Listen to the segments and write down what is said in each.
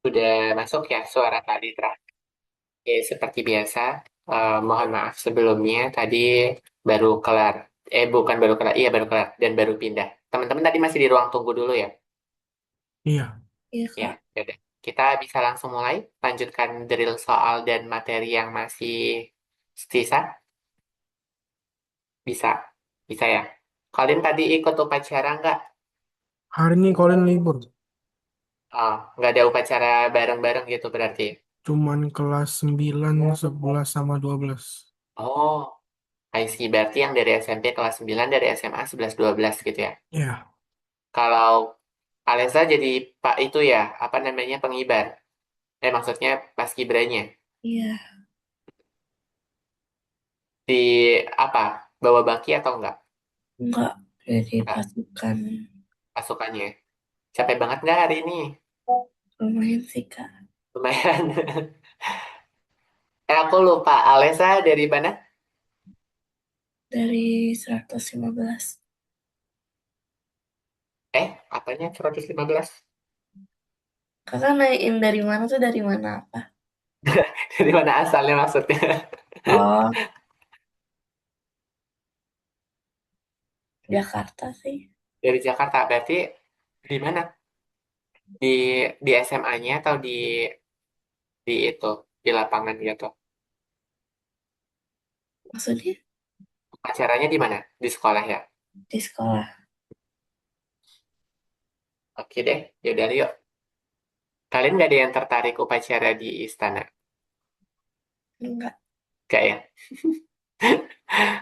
Sudah masuk ya suara tadi terakhir. Oke, seperti biasa, mohon maaf sebelumnya tadi baru kelar. Bukan baru kelar, iya baru kelar dan baru pindah. Teman-teman tadi masih di ruang tunggu dulu ya? Iya, Iya, Ya, Kak. yaudah. Kita bisa langsung mulai, lanjutkan drill soal dan materi yang masih sisa. Bisa, bisa ya. Kalian tadi ikut upacara nggak? hari ini kalian libur. Oh, nggak ada upacara bareng-bareng gitu berarti. Cuman kelas 9, 11, sama 12. Oh, I see. Berarti yang dari SMP kelas 9 dari SMA 11 12 gitu ya. Ya, Kalau Alesa jadi Pak itu ya, apa namanya pengibar. Maksudnya paskibranya. Iya, Di apa? Bawa baki atau enggak? enggak jadi Enggak, pasukan. pasukannya. Capek banget nggak hari ini? Lumayan sih, Kak. Lumayan. Aku lupa. Alesa dari mana? Dari 115. Apanya 115? Kakak nanyain dari mana tuh dari mana apa? Dari mana asalnya maksudnya? Oh, Jakarta sih. Dari Jakarta. Berarti di mana? Di di SMA-nya atau di itu di lapangan gitu? Maksudnya Acaranya di mana? Di sekolah ya? di sekolah. Oke deh, yaudah yuk. Kalian nggak ada yang tertarik upacara di istana? Enggak. Gak ya?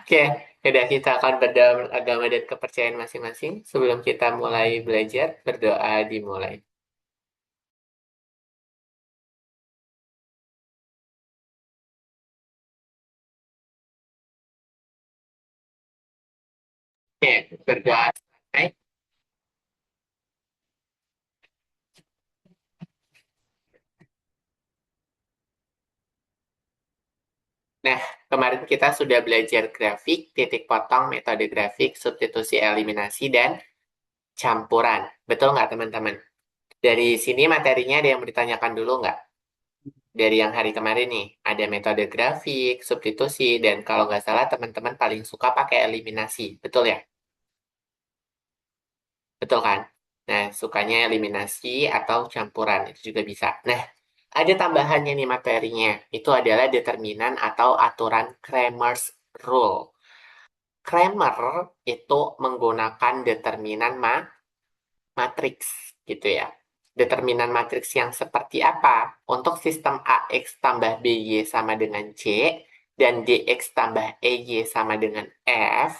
Oke, yaudah kita akan berdalam agama dan kepercayaan masing-masing. Sebelum kita mulai belajar, berdoa dimulai. Oke, berdoa selesai. Nah, kemarin kita sudah belajar grafik, titik potong, metode grafik, substitusi eliminasi, dan campuran. Betul nggak teman-teman? Dari sini materinya ada yang mau ditanyakan dulu nggak? Dari yang hari kemarin nih, ada metode grafik, substitusi, dan kalau nggak salah teman-teman paling suka pakai eliminasi. Betul ya? Betul kan? Nah, sukanya eliminasi atau campuran, itu juga bisa. Nah, ada tambahannya nih materinya. Itu adalah determinan atau aturan Cramer's Rule. Kramer itu menggunakan determinan matriks gitu ya. Determinan matriks yang seperti apa? Untuk sistem AX tambah BY sama dengan C dan DX tambah EY sama dengan F,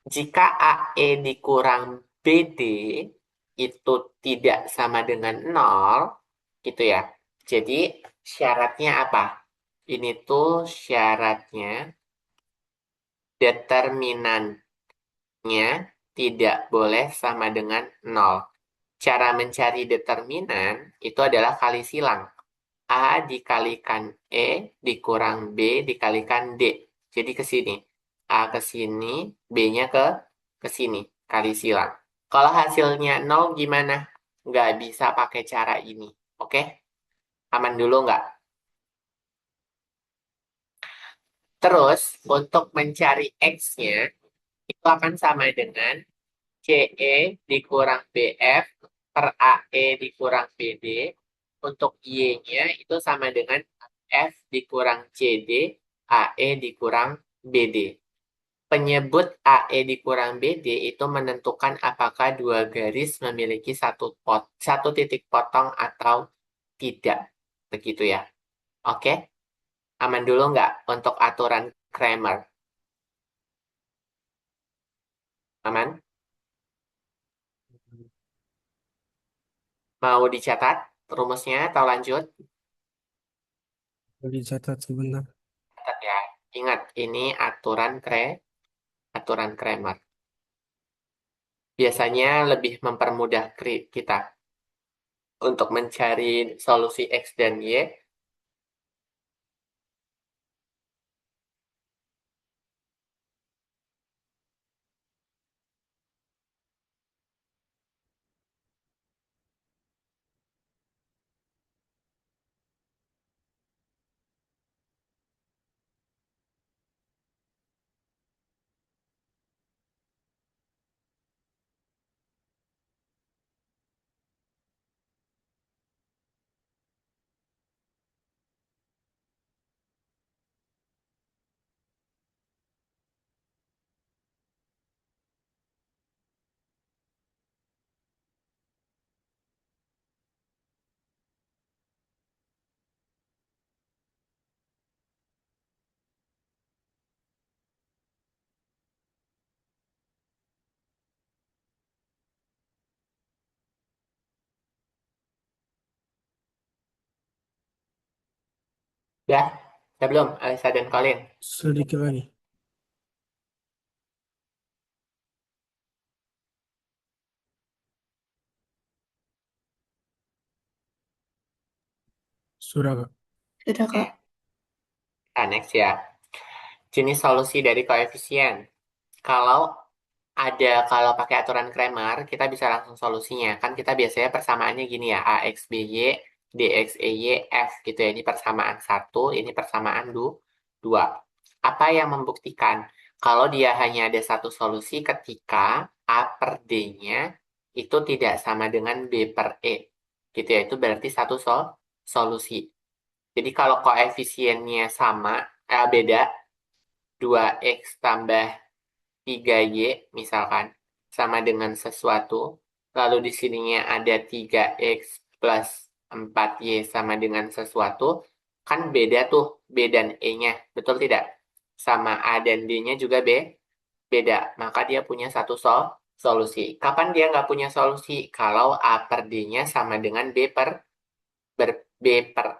jika AE dikurang BD itu tidak sama dengan nol, gitu ya. Jadi syaratnya apa? Ini tuh syaratnya determinannya tidak boleh sama dengan nol. Cara mencari determinan itu adalah kali silang. A dikalikan E dikurang B dikalikan D. Jadi ke sini. A ke sini, B-nya ke sini. Kali silang. Kalau hasilnya nol gimana? Nggak bisa pakai cara ini. Oke? Aman dulu nggak? Terus, untuk mencari X-nya, itu akan sama dengan CE dikurang BF per AE dikurang BD. Untuk Y-nya itu sama dengan F dikurang CD, AE dikurang BD. Penyebut AE dikurang BD itu menentukan apakah dua garis memiliki satu titik potong atau tidak. Begitu ya. Oke? Aman dulu nggak untuk aturan Kramer? Aman? Mau dicatat rumusnya atau lanjut? boleh catat sebentar. Catat ya. Ingat, ini aturan Kramer. Biasanya lebih mempermudah kita untuk mencari solusi X dan Y. Udah? Udah belum, Alisa dan Colin? Sedikit lagi. Sudah, Kak. Sudah, Kak. Nah, next ya. Jenis solusi dari koefisien. Kalau kalau pakai aturan Kramer, kita bisa langsung solusinya. Kan kita biasanya persamaannya gini ya, AX BY, DX EY, F gitu ya. Ini persamaan satu, ini persamaan dua. Apa yang membuktikan kalau dia hanya ada satu solusi ketika A per D-nya itu tidak sama dengan B per E. Gitu ya, itu berarti satu solusi. Jadi kalau koefisiennya sama, beda, 2X tambah 3Y misalkan sama dengan sesuatu, lalu di sininya ada 3X plus 4Y sama dengan sesuatu, kan beda tuh B dan E-nya, betul tidak? Sama A dan D-nya juga beda, maka dia punya satu solusi. Kapan dia nggak punya solusi? Kalau A per D-nya sama dengan B per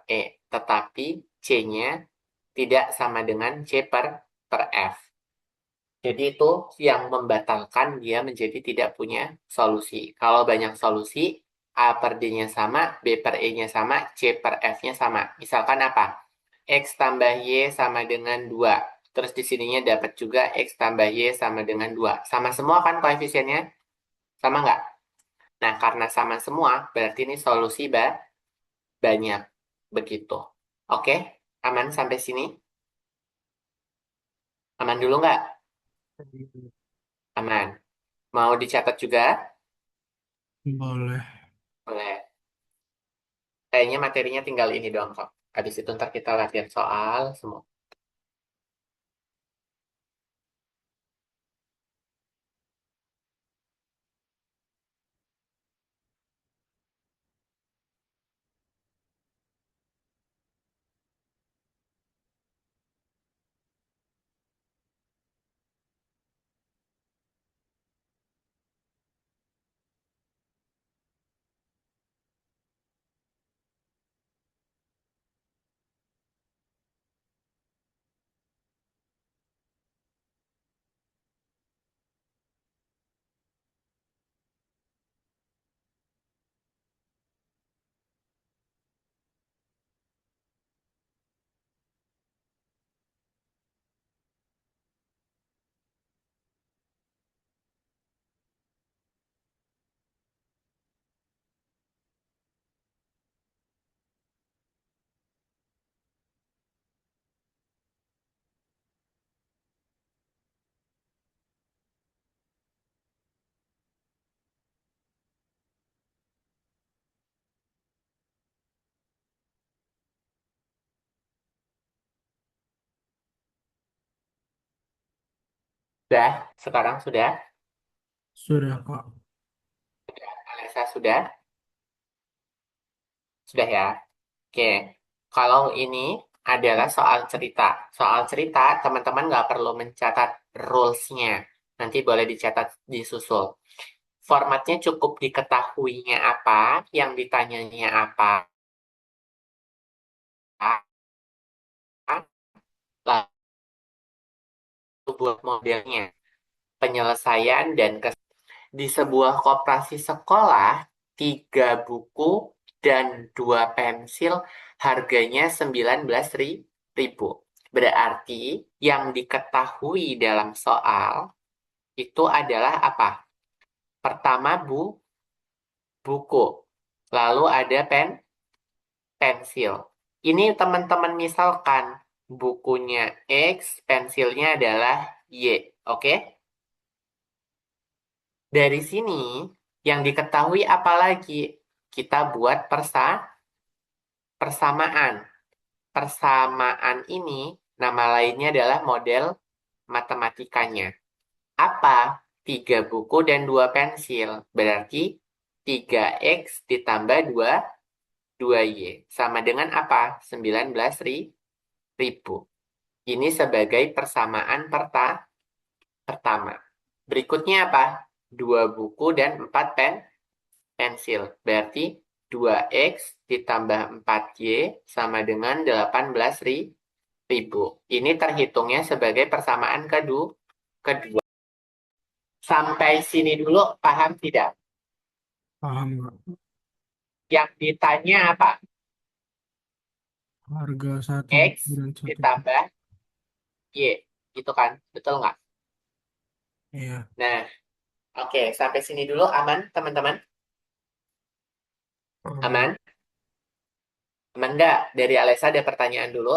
E, tetapi C-nya tidak sama dengan C per F. Jadi itu yang membatalkan dia menjadi tidak punya solusi. Kalau banyak solusi, A per D-nya sama, B per E-nya sama, C per F-nya sama. Misalkan apa? X tambah Y sama dengan 2. Terus di sininya dapat juga X tambah Y sama dengan 2. Sama semua kan koefisiennya? Sama nggak? Nah, karena sama semua, berarti ini solusi banyak. Begitu. Oke? Aman sampai sini? Aman dulu nggak? Aman. Mau dicatat juga? Boleh. Boleh. Kayaknya materinya tinggal ini doang kok. Habis itu ntar kita latihan soal semua. Sudah? Sekarang sudah? Sudah, Kak. Alesa sudah? Sudah ya? Oke. Kalau ini adalah soal cerita. Soal cerita, teman-teman nggak perlu mencatat rules-nya. Nanti boleh dicatat disusul. Formatnya cukup diketahuinya apa, yang ditanyanya apa, lalu buat modelnya, penyelesaian dan di sebuah koperasi sekolah, 3 buku dan 2 pensil harganya 19.000. Berarti yang diketahui dalam soal itu adalah apa? Pertama buku, lalu ada pensil. Ini teman-teman misalkan bukunya X, pensilnya adalah Y. Oke? Dari sini, yang diketahui apalagi kita buat persamaan. Persamaan ini, nama lainnya adalah model matematikanya. Apa? 3 buku dan 2 pensil. Berarti 3X ditambah 2Y. Sama dengan apa? 19.000. Ini sebagai persamaan pertama. Berikutnya apa? 2 buku dan 4 pensil. Berarti 2X ditambah 4Y sama dengan 18.000. Ini terhitungnya sebagai persamaan kedua. Sampai sini dulu paham tidak? Paham nggak? Yang ditanya apa? Harga satu X buku dan satu buku. ditambah Y. Gitu kan? Betul nggak? Iya. Nah, oke. Sampai sini dulu aman, teman-teman? Paham. Aman? Aman nggak? Dari Alessa ada pertanyaan dulu.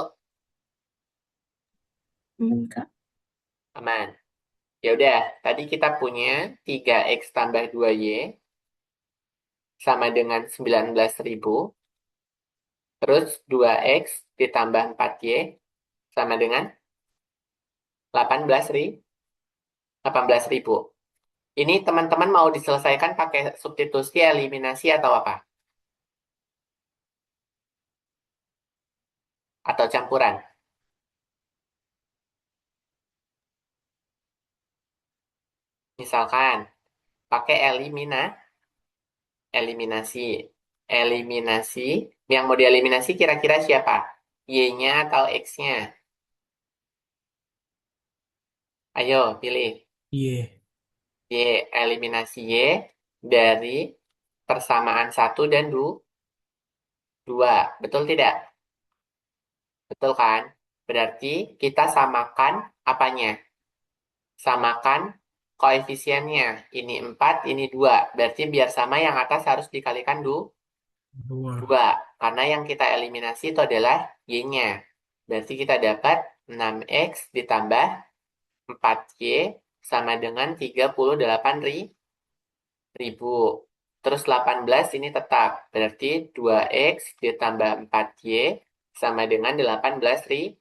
Kak. Aman. Ya udah, tadi kita punya 3X tambah 2Y sama dengan 19.000. Terus 2X ditambah 4Y sama dengan 18.000. Ini teman-teman mau diselesaikan pakai substitusi, eliminasi, atau apa? Atau campuran? Misalkan, pakai eliminasi. Eliminasi, yang mau dieliminasi kira-kira siapa? Y-nya atau X-nya? Ayo, pilih. Iya. Y, eliminasi Y dari persamaan 1 dan 2. Betul tidak? Betul kan? Berarti kita samakan apanya? Samakan koefisiennya. Ini 4, ini 2. Berarti biar sama yang atas harus dikalikan 2. Dua. Karena yang kita eliminasi itu adalah Y-nya. Berarti kita dapat 6X ditambah 4Y sama dengan 38.000. Terus 18 ini tetap. Berarti 2X ditambah 4Y sama dengan 18.000.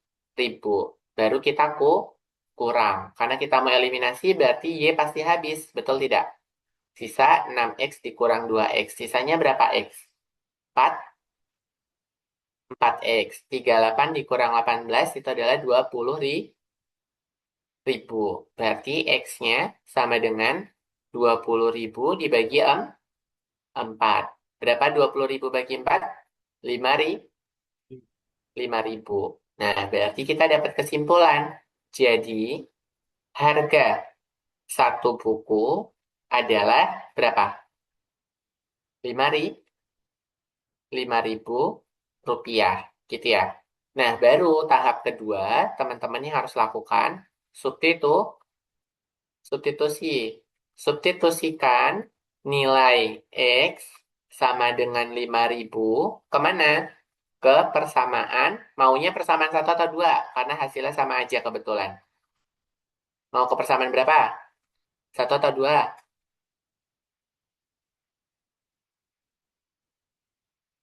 Baru kita kurang. Karena kita mau eliminasi berarti Y pasti habis. Betul tidak? Sisa 6X dikurang 2X. Sisanya berapa X? 4. 4X. 38 dikurang 18 itu adalah 20.000. Berarti X-nya sama dengan 20.000 dibagi 4. Berapa 20.000 bagi 4? 5.000. Nah, berarti kita dapat kesimpulan. Jadi, harga satu buku adalah berapa? 5.000 rupiah, gitu ya. Nah, baru tahap kedua, teman-teman yang harus lakukan substitusi. Substitusikan nilai X sama dengan 5.000 kemana? Ke persamaan, maunya persamaan 1 atau 2, karena hasilnya sama aja kebetulan. Mau ke persamaan berapa? 1 atau 2?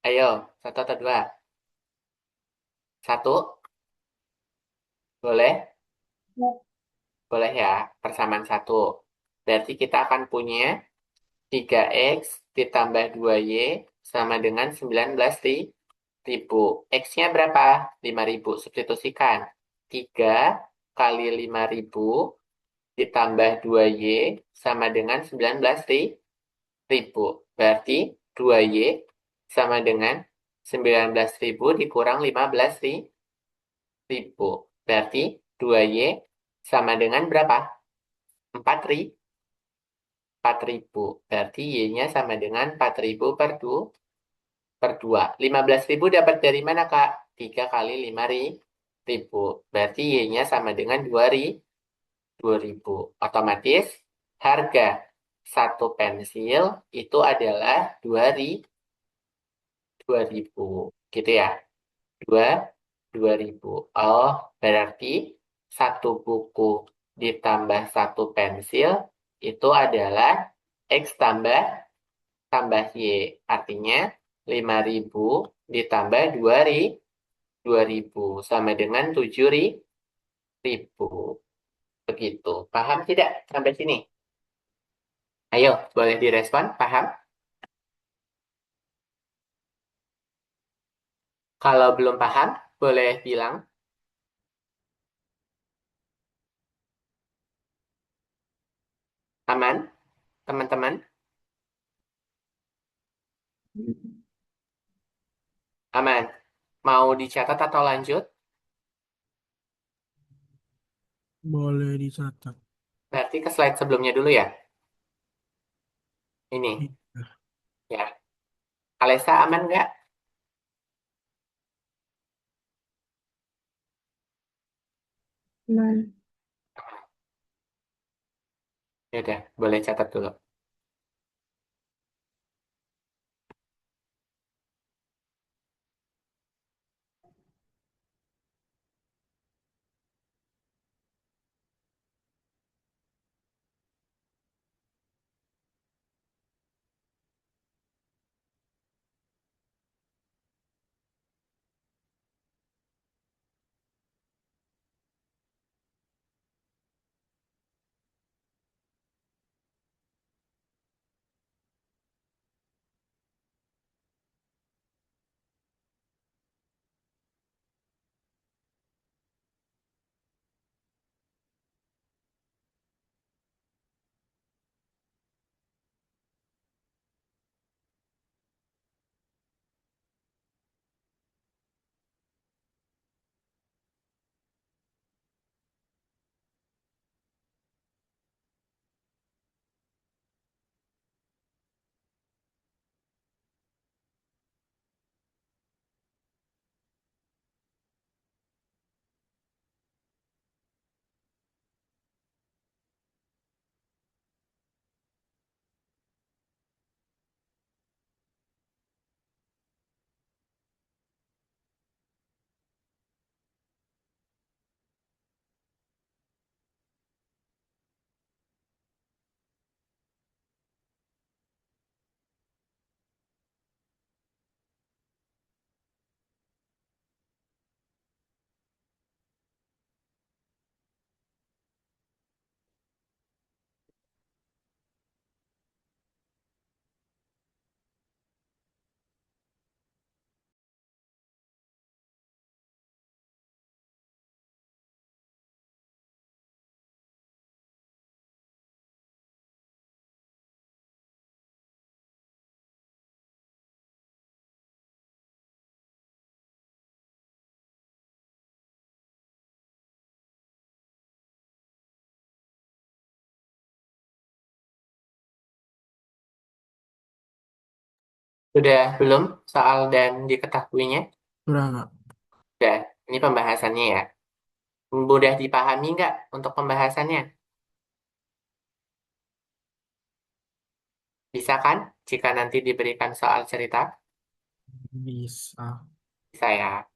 Ayo, 1 atau 2? 1? Boleh? Boleh ya, persamaan 1. Berarti kita akan punya 3X ditambah 2Y sama dengan 19.000. X-nya berapa? 5.000. Substitusikan. 3 kali 5.000 ditambah 2Y sama dengan 19.000. Berarti 2Y sama dengan 19.000 dikurang 15.000. Berarti 2Y sama dengan berapa? 4.000. 4.000. Berarti Y-nya sama dengan 4.000 per 2. 15.000 dapat dari mana, Kak? 3 kali 5.000. Berarti Y-nya sama dengan 2.000. Otomatis harga satu pensil itu adalah 2.000. Gitu ya. 2.000. Oh, berarti satu buku ditambah satu pensil itu adalah X tambah Y. Artinya 5.000 ditambah 2.000 sama dengan 7.000. Begitu. Paham tidak sampai sini? Ayo, boleh direspon. Paham? Kalau belum paham, boleh bilang. Aman, teman-teman? Aman. Mau dicatat atau lanjut? Boleh dicatat. Berarti ke slide sebelumnya dulu ya. Ini, Iya. ya. Alesa aman nggak? Man. Ya udah, boleh catat dulu. Sudah belum soal dan diketahuinya? Udah nggak? Udah, ini pembahasannya ya. Mudah dipahami nggak untuk pembahasannya? Bisa kan? Jika nanti diberikan soal cerita, Bisa. bisa ya.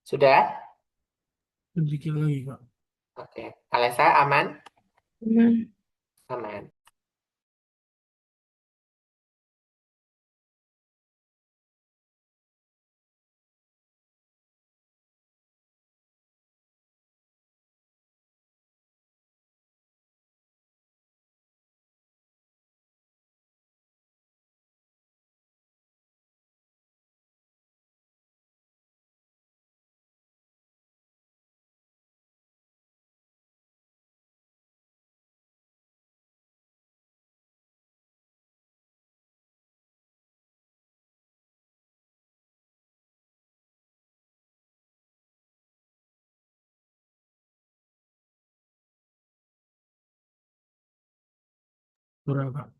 Sudah? Sedikit lagi, Kak. Oke. Alesa, aman? Aman. Aman. Sudah, Kak.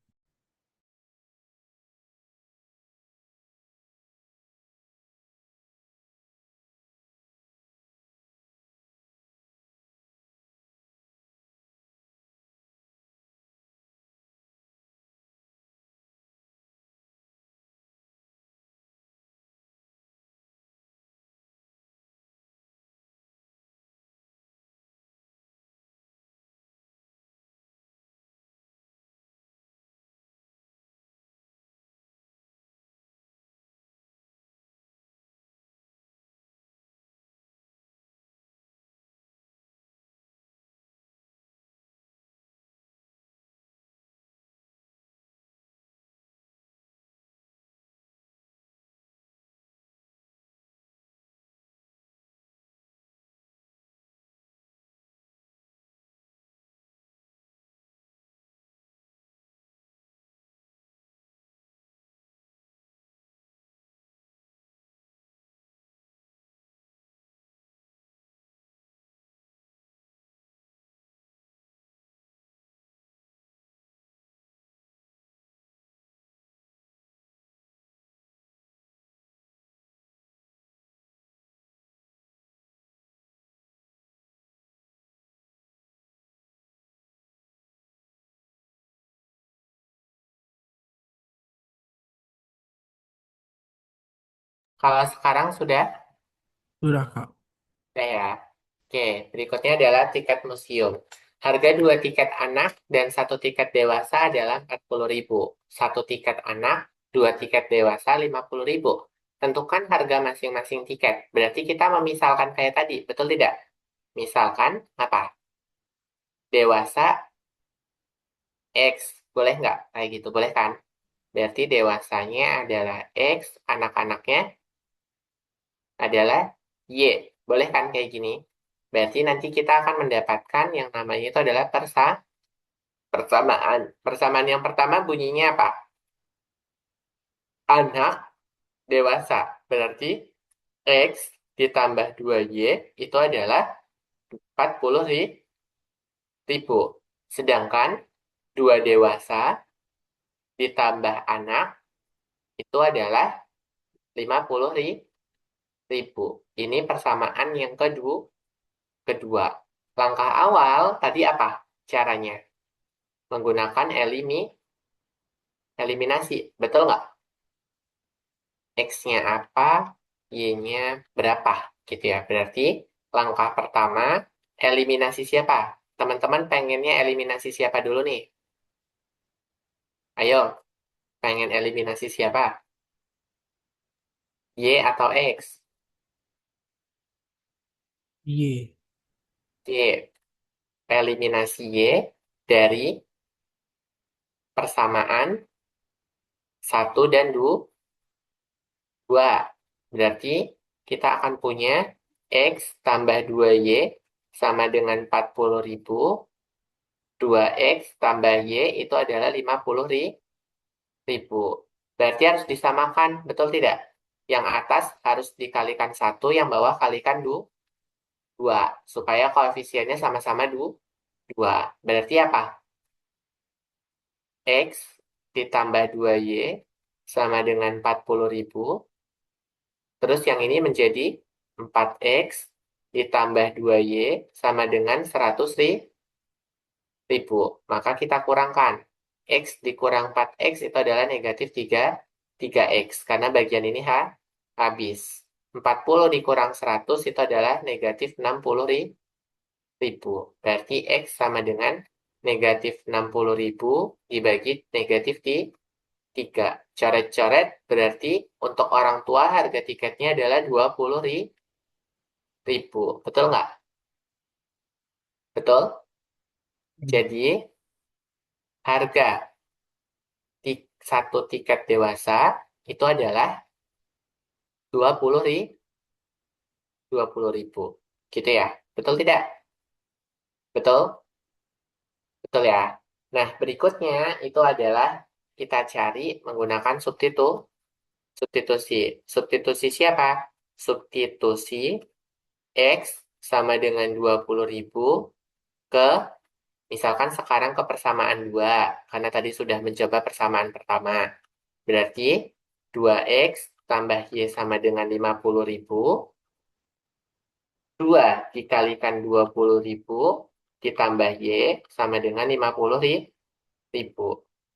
Kalau sekarang sudah? Sudah, Kak. Sudah ya. Oke, berikutnya adalah tiket museum. Harga 2 tiket anak dan 1 tiket dewasa adalah 40.000. 1 tiket anak, 2 tiket dewasa 50.000. Tentukan harga masing-masing tiket. Berarti kita memisalkan kayak tadi, betul tidak? Misalkan apa? Dewasa X. Boleh nggak? Kayak gitu, boleh kan? Berarti dewasanya adalah X, anak-anaknya adalah Y. Boleh kan kayak gini? Berarti nanti kita akan mendapatkan yang namanya itu adalah persamaan. Persamaan yang pertama bunyinya apa? Anak dewasa. Berarti X ditambah 2Y itu adalah 40.000. Sedangkan 2 dewasa ditambah anak itu adalah 50.000. Ini persamaan yang kedua. Langkah awal tadi apa caranya? Menggunakan eliminasi. Betul nggak? X-nya apa, Y-nya berapa, gitu ya. Berarti langkah pertama, eliminasi siapa? Teman-teman pengennya eliminasi siapa dulu nih? Ayo, pengen eliminasi siapa? Y atau X? Y. Y. Eliminasi Y dari persamaan 1 dan 2. Berarti kita akan punya X tambah 2Y sama dengan 40.000. 2X tambah Y itu adalah 50.000. Berarti harus disamakan, betul tidak? Yang atas harus dikalikan 1, yang bawah kalikan 2. Supaya koefisiennya sama-sama 2. Berarti apa? X ditambah 2Y sama dengan 40.000. Terus yang ini menjadi 4X ditambah 2Y sama dengan 100.000. Maka kita kurangkan. X dikurang 4X itu adalah negatif 3X. Karena bagian ini habis. 40 dikurang 100 itu adalah negatif 60.000. Berarti X sama dengan negatif 60.000 dibagi negatif 3. Coret-coret berarti untuk orang tua harga tiketnya adalah 20.000. Betul nggak? Betul? Jadi harga satu tiket dewasa itu adalah 20.000. Gitu ya. Betul tidak? Betul? Betul ya. Nah, berikutnya itu adalah kita cari menggunakan substitusi. Substitusi siapa? Substitusi X sama dengan 20.000 ke, misalkan sekarang ke persamaan 2, karena tadi sudah mencoba persamaan pertama. Berarti 2X tambah Y sama dengan 50.000. 2 dikalikan 20.000 ditambah Y sama dengan 50.000.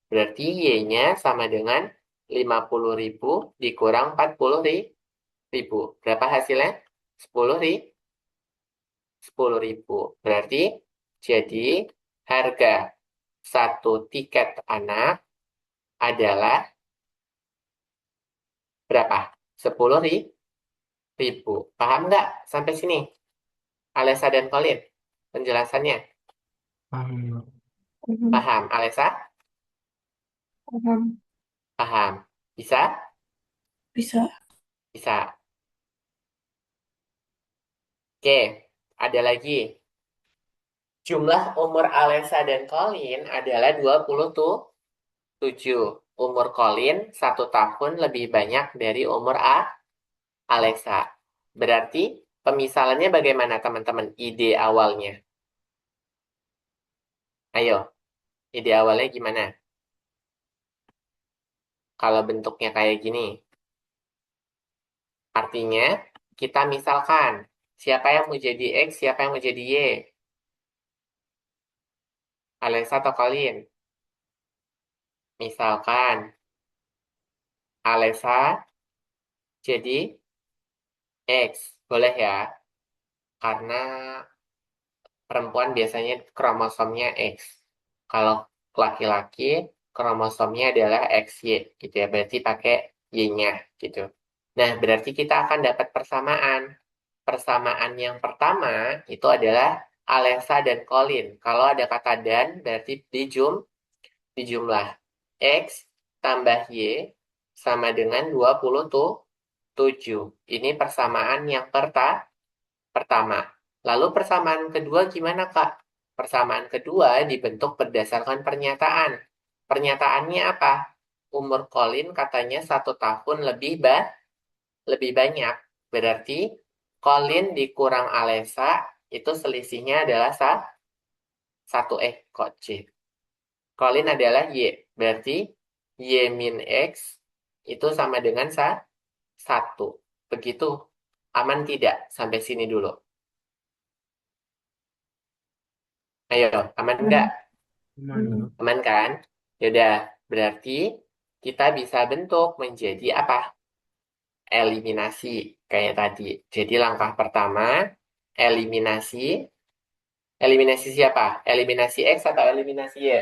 Berarti Y-nya sama dengan 50.000 dikurang 40.000. Berapa hasilnya? 10.000. Berarti jadi harga satu tiket anak adalah berapa? 10.000. Paham nggak sampai sini? Alesa dan Colin, penjelasannya. Paham. Paham. Paham, Alesa? Paham. Paham. Bisa? Bisa. Bisa. Oke, ada lagi. Jumlah umur Alesa dan Colin adalah 27. Umur Colin 1 tahun lebih banyak dari umur Alesa. Berarti pemisalannya bagaimana teman-teman? Ide awalnya. Ayo, ide awalnya gimana? Kalau bentuknya kayak gini. Artinya, kita misalkan, siapa yang mau jadi X, siapa yang mau jadi Y? Alesa atau Colin? Misalkan, Alesa jadi X. Boleh ya? Karena perempuan biasanya kromosomnya X. Kalau laki-laki, kromosomnya adalah XY, gitu ya. Berarti pakai Y-nya, gitu. Nah, berarti kita akan dapat persamaan. Persamaan yang pertama itu adalah Alesa dan Colin. Kalau ada kata dan, berarti dijumlah. X tambah Y sama dengan 27. Ini persamaan yang pertama. Lalu persamaan kedua gimana, Kak? Persamaan kedua dibentuk berdasarkan pernyataan. Pernyataannya apa? Umur Colin katanya 1 tahun lebih banyak. Berarti Colin dikurang Alesa itu selisihnya adalah satu kok C. Colin adalah Y. Berarti Y min X itu sama dengan 1. Begitu. Aman tidak? Sampai sini dulu. Ayo, aman enggak? Paham. Mana? Aman kan? Yaudah, berarti kita bisa bentuk menjadi apa? Eliminasi, kayak tadi. Jadi langkah pertama, eliminasi. Eliminasi siapa? Eliminasi X atau eliminasi Y?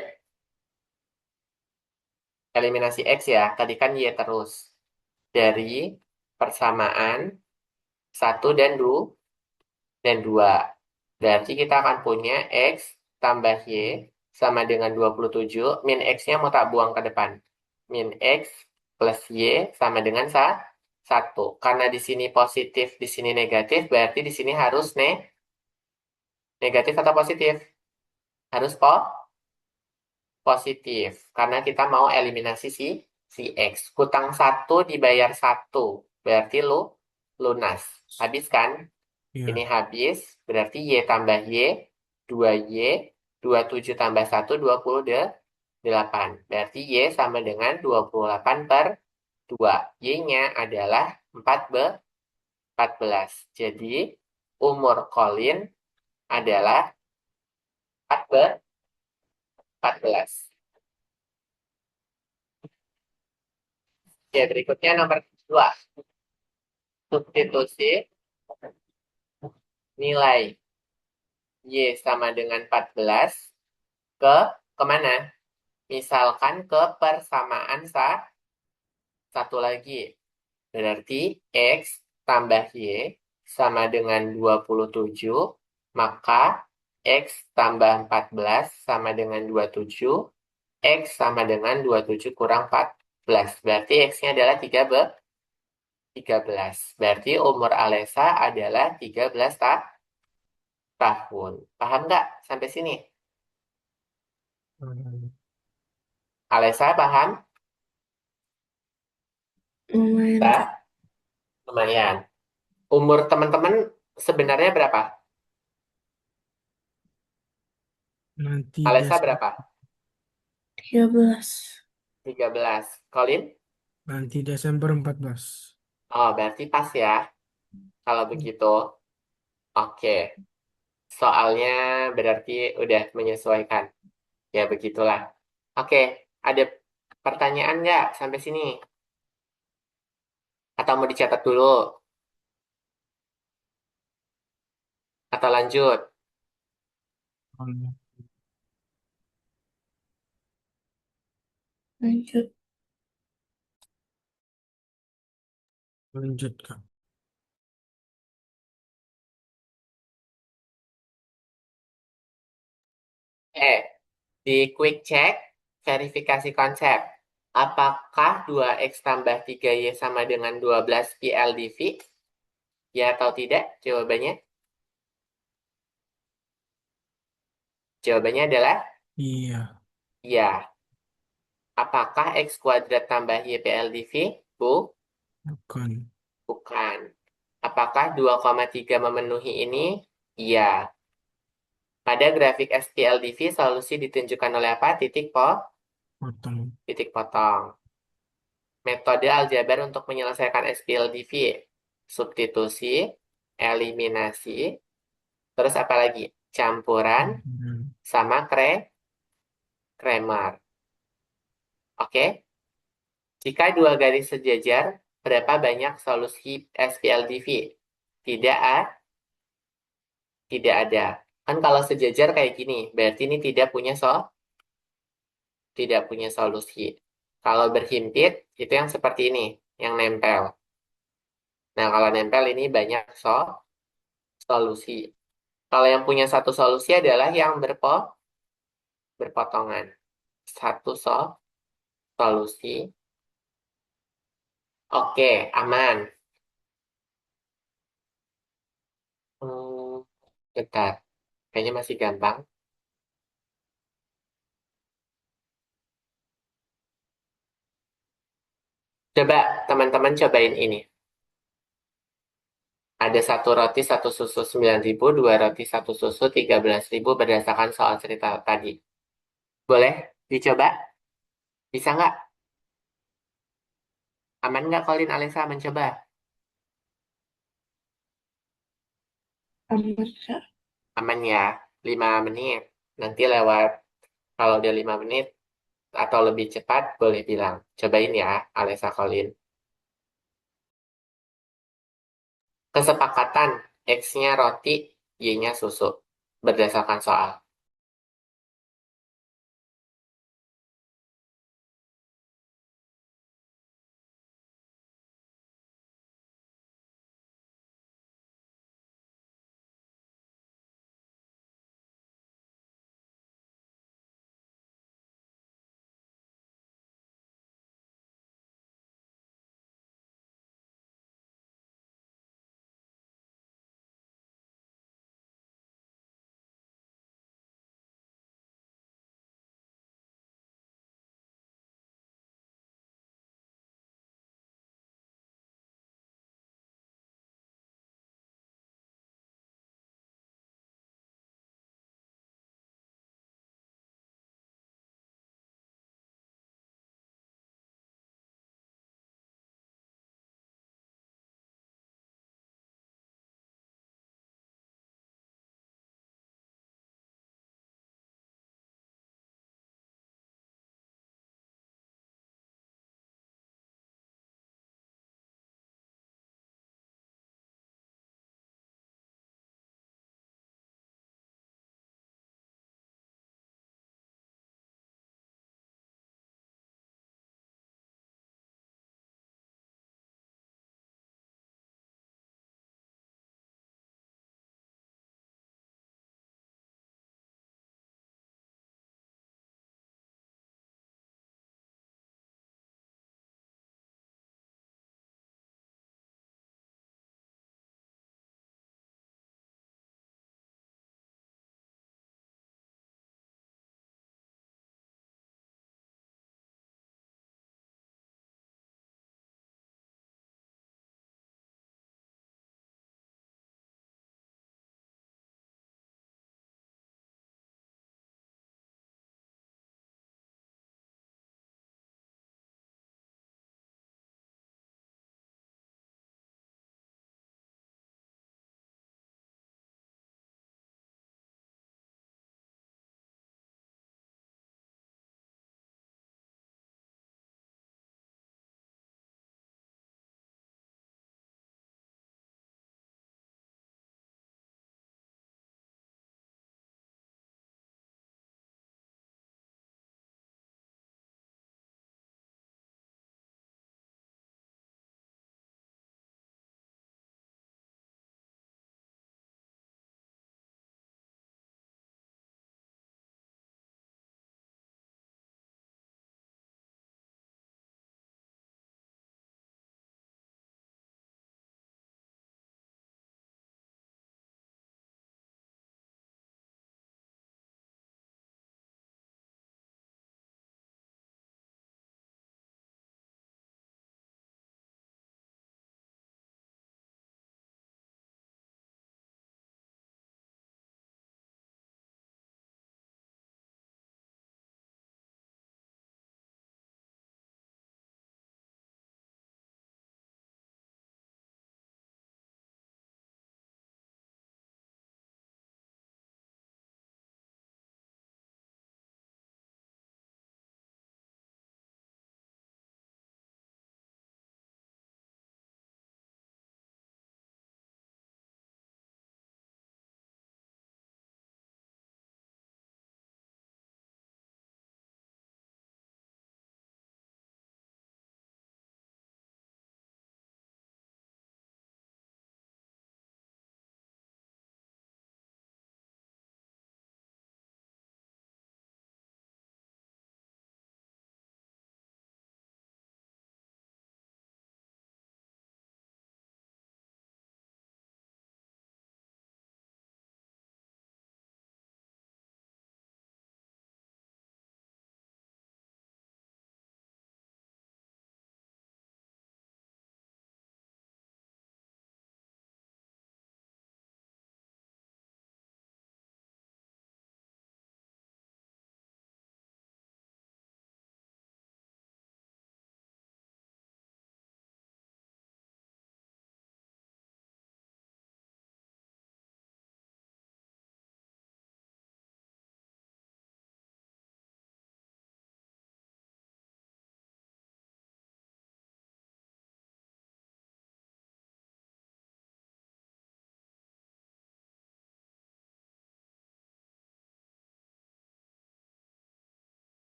Eliminasi X ya, tadi kan Y terus. Dari persamaan 1 dan 2. Berarti kita akan punya X tambah Y sama dengan 27. Min X-nya mau tak buang ke depan. Min X plus Y sama dengan 1. Karena di sini positif, di sini negatif, berarti di sini harus negatif atau positif? Harus positif. Karena kita mau eliminasi si X. Hutang 1 dibayar 1. Berarti lunas. Habis kan? Ini Ya. habis, berarti Y tambah Y, 2Y, 27 tambah 1, 28. Berarti Y sama dengan 28 per 2. Y-nya adalah 14. Jadi, umur Colin adalah 14. Oke, berikutnya nomor 2. Substitusi nilai Y sama dengan 14 ke kemana? Misalkan ke persamaan satu lagi. Berarti X tambah Y sama dengan 27, maka X tambah 14 sama dengan 27, X sama dengan 27 kurang 14. Berarti X-nya adalah 13. Berarti umur Alesa adalah 13 tahun. Paham nggak sampai sini? Hmm. Alesa paham? Lumayan, Kak. Bah, lumayan. Umur teman-teman sebenarnya berapa? Nanti Alesa Desember, berapa? 13. 13. Colin? nanti Desember 14. Oh, berarti pas ya. Kalau begitu, oke. Soalnya berarti udah menyesuaikan. Ya, begitulah. Oke, ada pertanyaan nggak sampai sini? Atau mau dicatat dulu? Atau lanjut? Hmm. Lanjut. Lanjut, Kak. Di quick check, verifikasi konsep. Apakah 2X tambah 3Y sama dengan 12 PLDV? Ya atau tidak? Jawabannya? Jawabannya adalah Iya, ya. Apakah X kuadrat tambah Y PLDV? bukan. Bukan. Apakah 2,3 memenuhi ini? Iya. Pada grafik SPLDV, solusi ditunjukkan oleh apa? Potong. Titik potong. Metode aljabar untuk menyelesaikan SPLDV. Substitusi, eliminasi, terus apa lagi? Campuran, Hmm. sama Kramer. Oke? Jika dua garis sejajar, berapa banyak solusi SPLDV? Tidak, tidak ada. Kan kalau sejajar kayak gini, berarti ini tidak punya solusi. Kalau berhimpit, itu yang seperti ini, yang nempel. Nah, kalau nempel ini banyak solusi. Kalau yang punya satu solusi adalah yang berpotongan. Satu solusi. Oke, aman. Hmm, bentar. Kayaknya masih gampang. Coba teman-teman cobain ini. Ada satu roti, satu susu 9.000, dua roti, satu susu 13.000 berdasarkan soal cerita tadi. Boleh dicoba? Bisa nggak? Aman nggak Colin Alisa mencoba? Aman, Kak. Aman ya, 5 menit. Nanti lewat, kalau udah 5 menit atau lebih cepat, boleh bilang. Cobain ya, Alisa Colin. Kesepakatan, X-nya roti, Y-nya susu. Berdasarkan soal.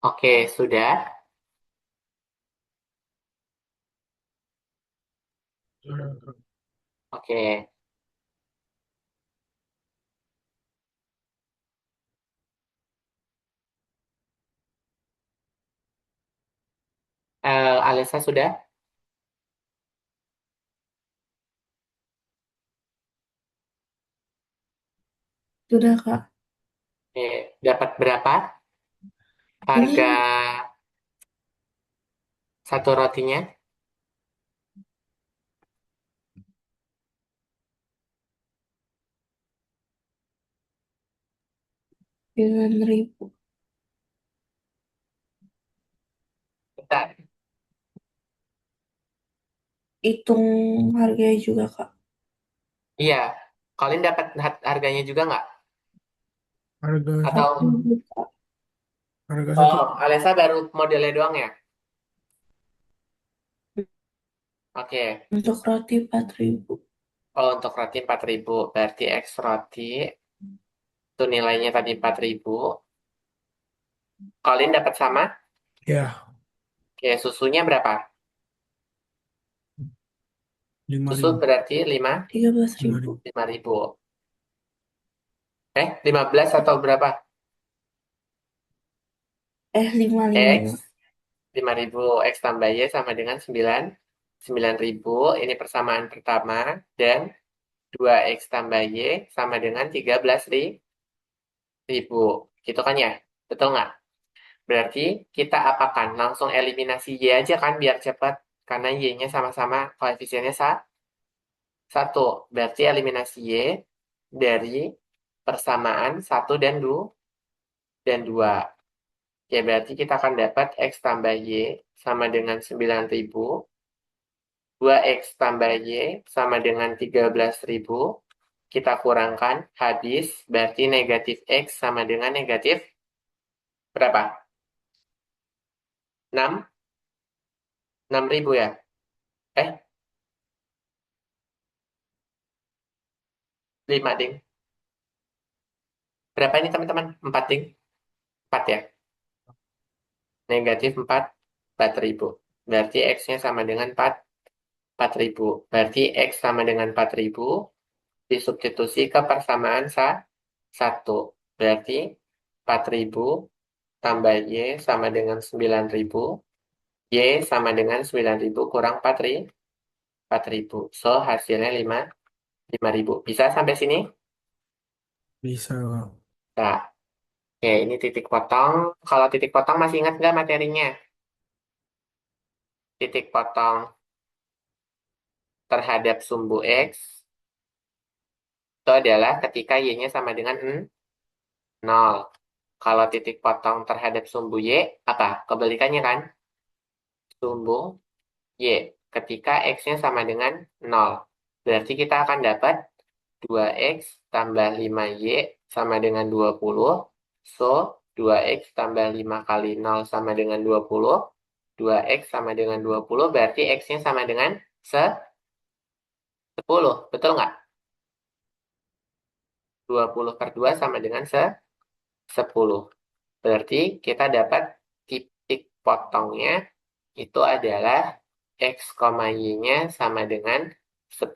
Oke, sudah. Oke. Alisa sudah? Sudah, Kak. Oke. Dapat berapa harga Ini satu rotinya? 9.000. Bentar. Hitung harganya juga, Kak. Iya. Kalian dapat harganya juga nggak? Harga satu, Atau, 4.000, Kak. harga satu. oh, Alisa baru modelnya doang ya? Oke. Untuk roti 4.000. Oh, untuk roti 4.000. Berarti X roti. Itu nilainya tadi 4.000. Kalian dapat sama? Ya, Oke, susunya berapa? lima Susu ribu. berarti 5, 13.000. 5.000. 5.000. 15 atau berapa? 5.000. X 5.000 X tambah Y sama dengan 9.000. Ini persamaan pertama. Dan 2X tambah Y sama dengan 13.000. Gitu kan ya? Betul nggak? Berarti kita apakan? Langsung eliminasi Y aja kan biar cepat. Karena Y-nya sama-sama koefisiennya 1. Berarti eliminasi Y dari persamaan 1 dan 2. Ya, berarti kita akan dapat X tambah Y sama dengan 9.000. 2X tambah Y sama dengan 13.000. Kita kurangkan, habis. Berarti negatif X sama dengan negatif berapa? 6? 6.000 ya? Eh, 5 ding. Berapa ini teman-teman? 4 ding? 4 ya? Negatif 4.000. Berarti X-nya sama dengan 4.000. Berarti X sama dengan 4.000 disubstitusi ke persamaan 1. Berarti 4.000 tambah Y sama dengan 9.000. Y sama dengan 9.000 kurang 4.000. So, hasilnya 5.000. Bisa sampai sini? Bisa, Kak. Nah, oke, ini titik potong. Kalau titik potong masih ingat nggak materinya? Titik potong terhadap sumbu X itu adalah ketika Y-nya sama dengan 0. Kalau titik potong terhadap sumbu Y, apa? Kebalikannya kan? Sumbu Y. Ketika X-nya sama dengan 0. Berarti kita akan dapat 2X tambah 5Y sama dengan 20. So, 2X tambah 5 kali 0 sama dengan 20. 2X sama dengan 20 berarti X-nya sama dengan 10. Betul nggak? 20 per 2 sama dengan 10. Berarti kita dapat titik potongnya itu adalah X, Y-nya sama dengan 10,0.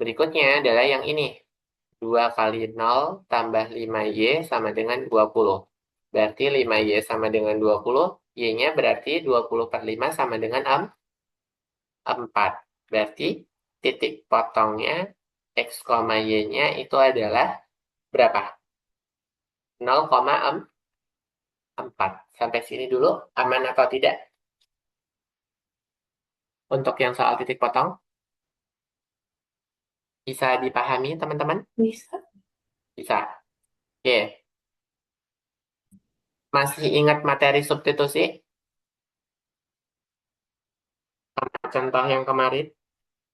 Berikutnya adalah yang ini. 2 kali 0 tambah 5Y sama dengan 20. Berarti 5Y sama dengan 20. Y-nya berarti 20 per 5 sama dengan 4. Berarti titik potongnya X, Y-nya itu adalah berapa? 0,4. Sampai sini dulu, aman atau tidak? Untuk yang soal titik potong, bisa dipahami teman-teman? Bisa. Bisa. Oke. Masih ingat materi substitusi? Contoh yang kemarin?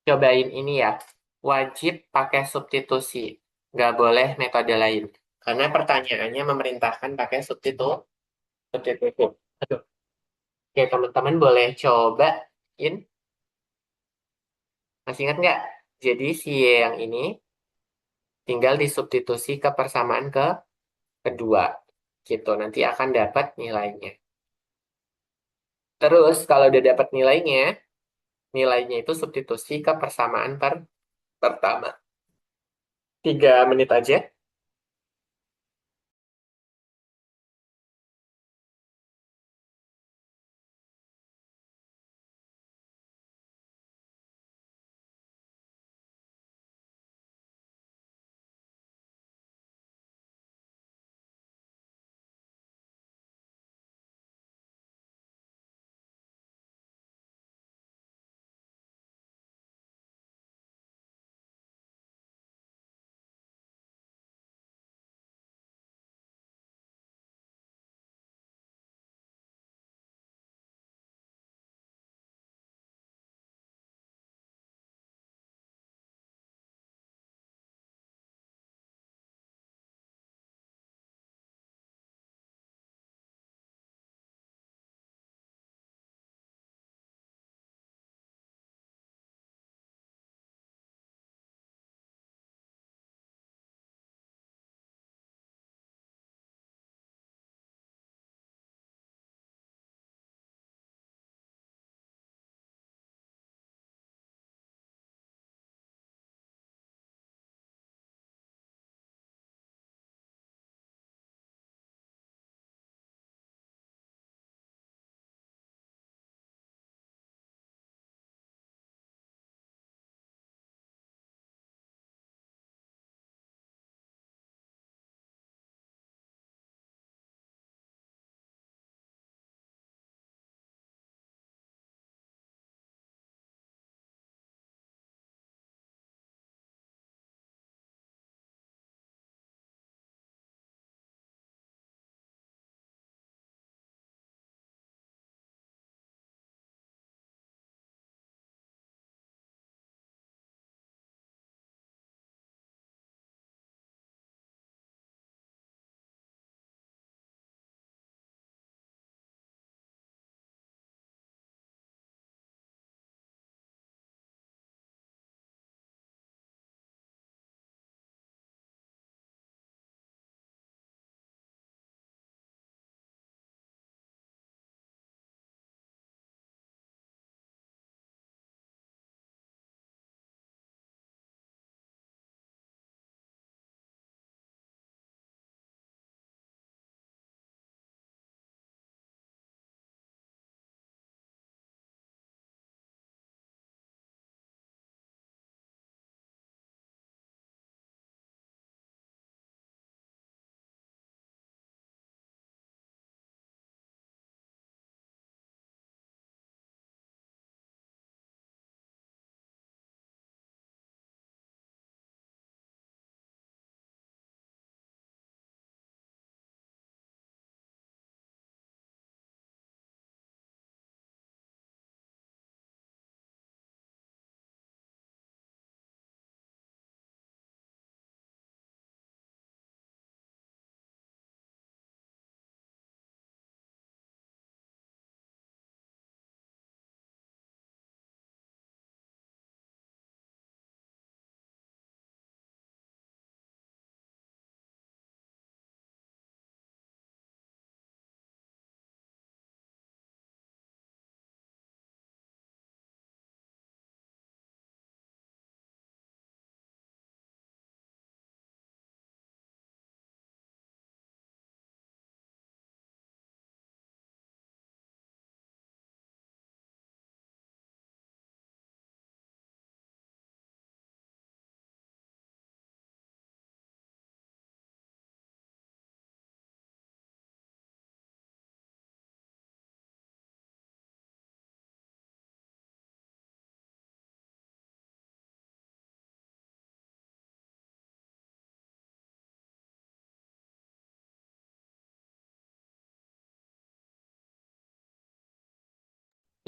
Cobain ini ya. Wajib pakai substitusi. Nggak boleh metode lain. Karena pertanyaannya memerintahkan pakai substitusi. Aduh. Oke, teman-teman boleh cobain. Masih ingat nggak? Jadi si Y yang ini tinggal disubstitusi ke persamaan kedua. gitu. Nanti akan dapat nilainya. Terus kalau udah dapat nilainya, nilainya itu substitusi ke persamaan pertama. 3 menit aja.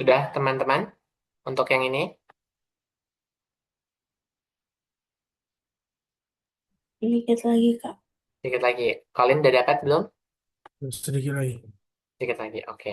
Udah, teman-teman, untuk yang ini, Dikit lagi, Kak. sedikit lagi. Kalian udah dapat belum? Sedikit lagi. Sedikit lagi, oke.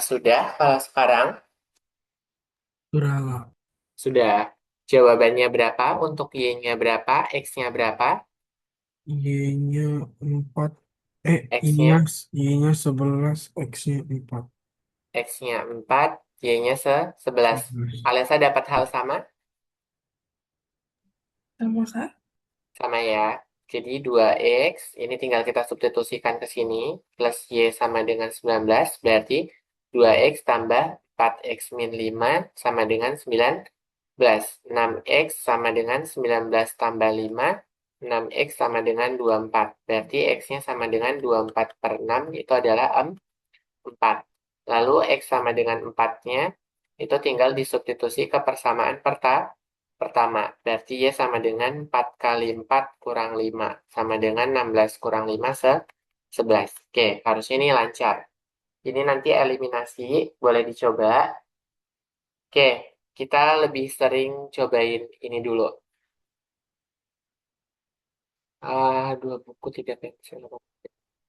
Sudah, kalau sekarang Sudah. sudah. Jawabannya berapa? Untuk Y-nya berapa? X-nya berapa? Y-nya 4. Y-nya, X-nya Y-nya 11, X-nya 4. X-nya 4, Y-nya 11. 11. Alesa dapat hal sama? Sama Kak. Sama ya. Jadi 2X, ini tinggal kita substitusikan ke sini. Plus Y sama dengan 19, berarti 2X tambah 4X min 5 sama dengan 19. 6X sama dengan 19 tambah 5, 6X sama dengan 24. Berarti X-nya sama dengan 24 per 6, itu adalah 4. Lalu X sama dengan 4-nya, itu tinggal disubstitusi ke persamaan pertama. Berarti Y sama dengan 4 kali 4 kurang 5. Sama dengan 16 kurang 5 11. Oke, harusnya ini lancar. Ini nanti eliminasi, boleh dicoba. Oke, kita lebih sering cobain ini dulu. Dua buku, tiga pensil.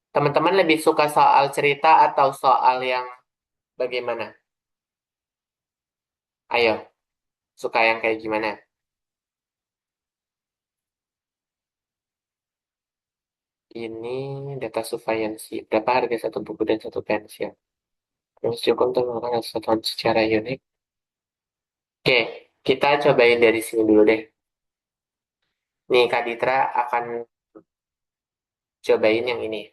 Teman-teman lebih suka soal cerita atau soal yang bagaimana? Ayo, suka yang kayak gimana? Ini data sufficiency. Berapa harga satu buku dan satu pensil? Terus cukup untuk melakukan satuan secara unik. Oke, kita cobain dari sini dulu deh. Nih, Kak Ditra akan cobain yang ini.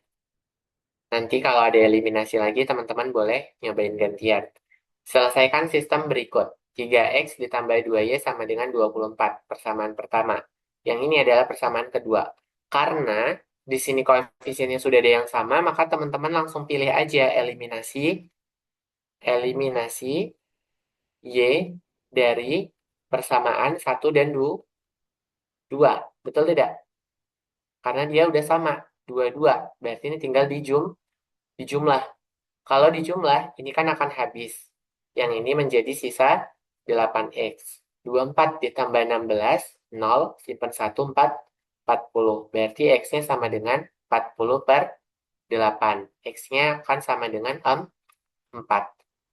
Nanti kalau ada eliminasi lagi, teman-teman boleh nyobain gantian. Selesaikan sistem berikut. 3X ditambah 2Y sama dengan 24. Persamaan pertama. Yang ini adalah persamaan kedua. Karena di sini koefisiennya sudah ada yang sama, maka teman-teman langsung pilih aja eliminasi Y dari persamaan 1 dan 2. Betul tidak? Karena dia udah sama. 22. Berarti ini tinggal dijumlah. Kalau dijumlah, ini kan akan habis. Yang ini menjadi sisa 8X. 24 ditambah 16, 0, simpan 1, 4, 40. Berarti X-nya sama dengan 40 per 8. X-nya akan sama dengan 4.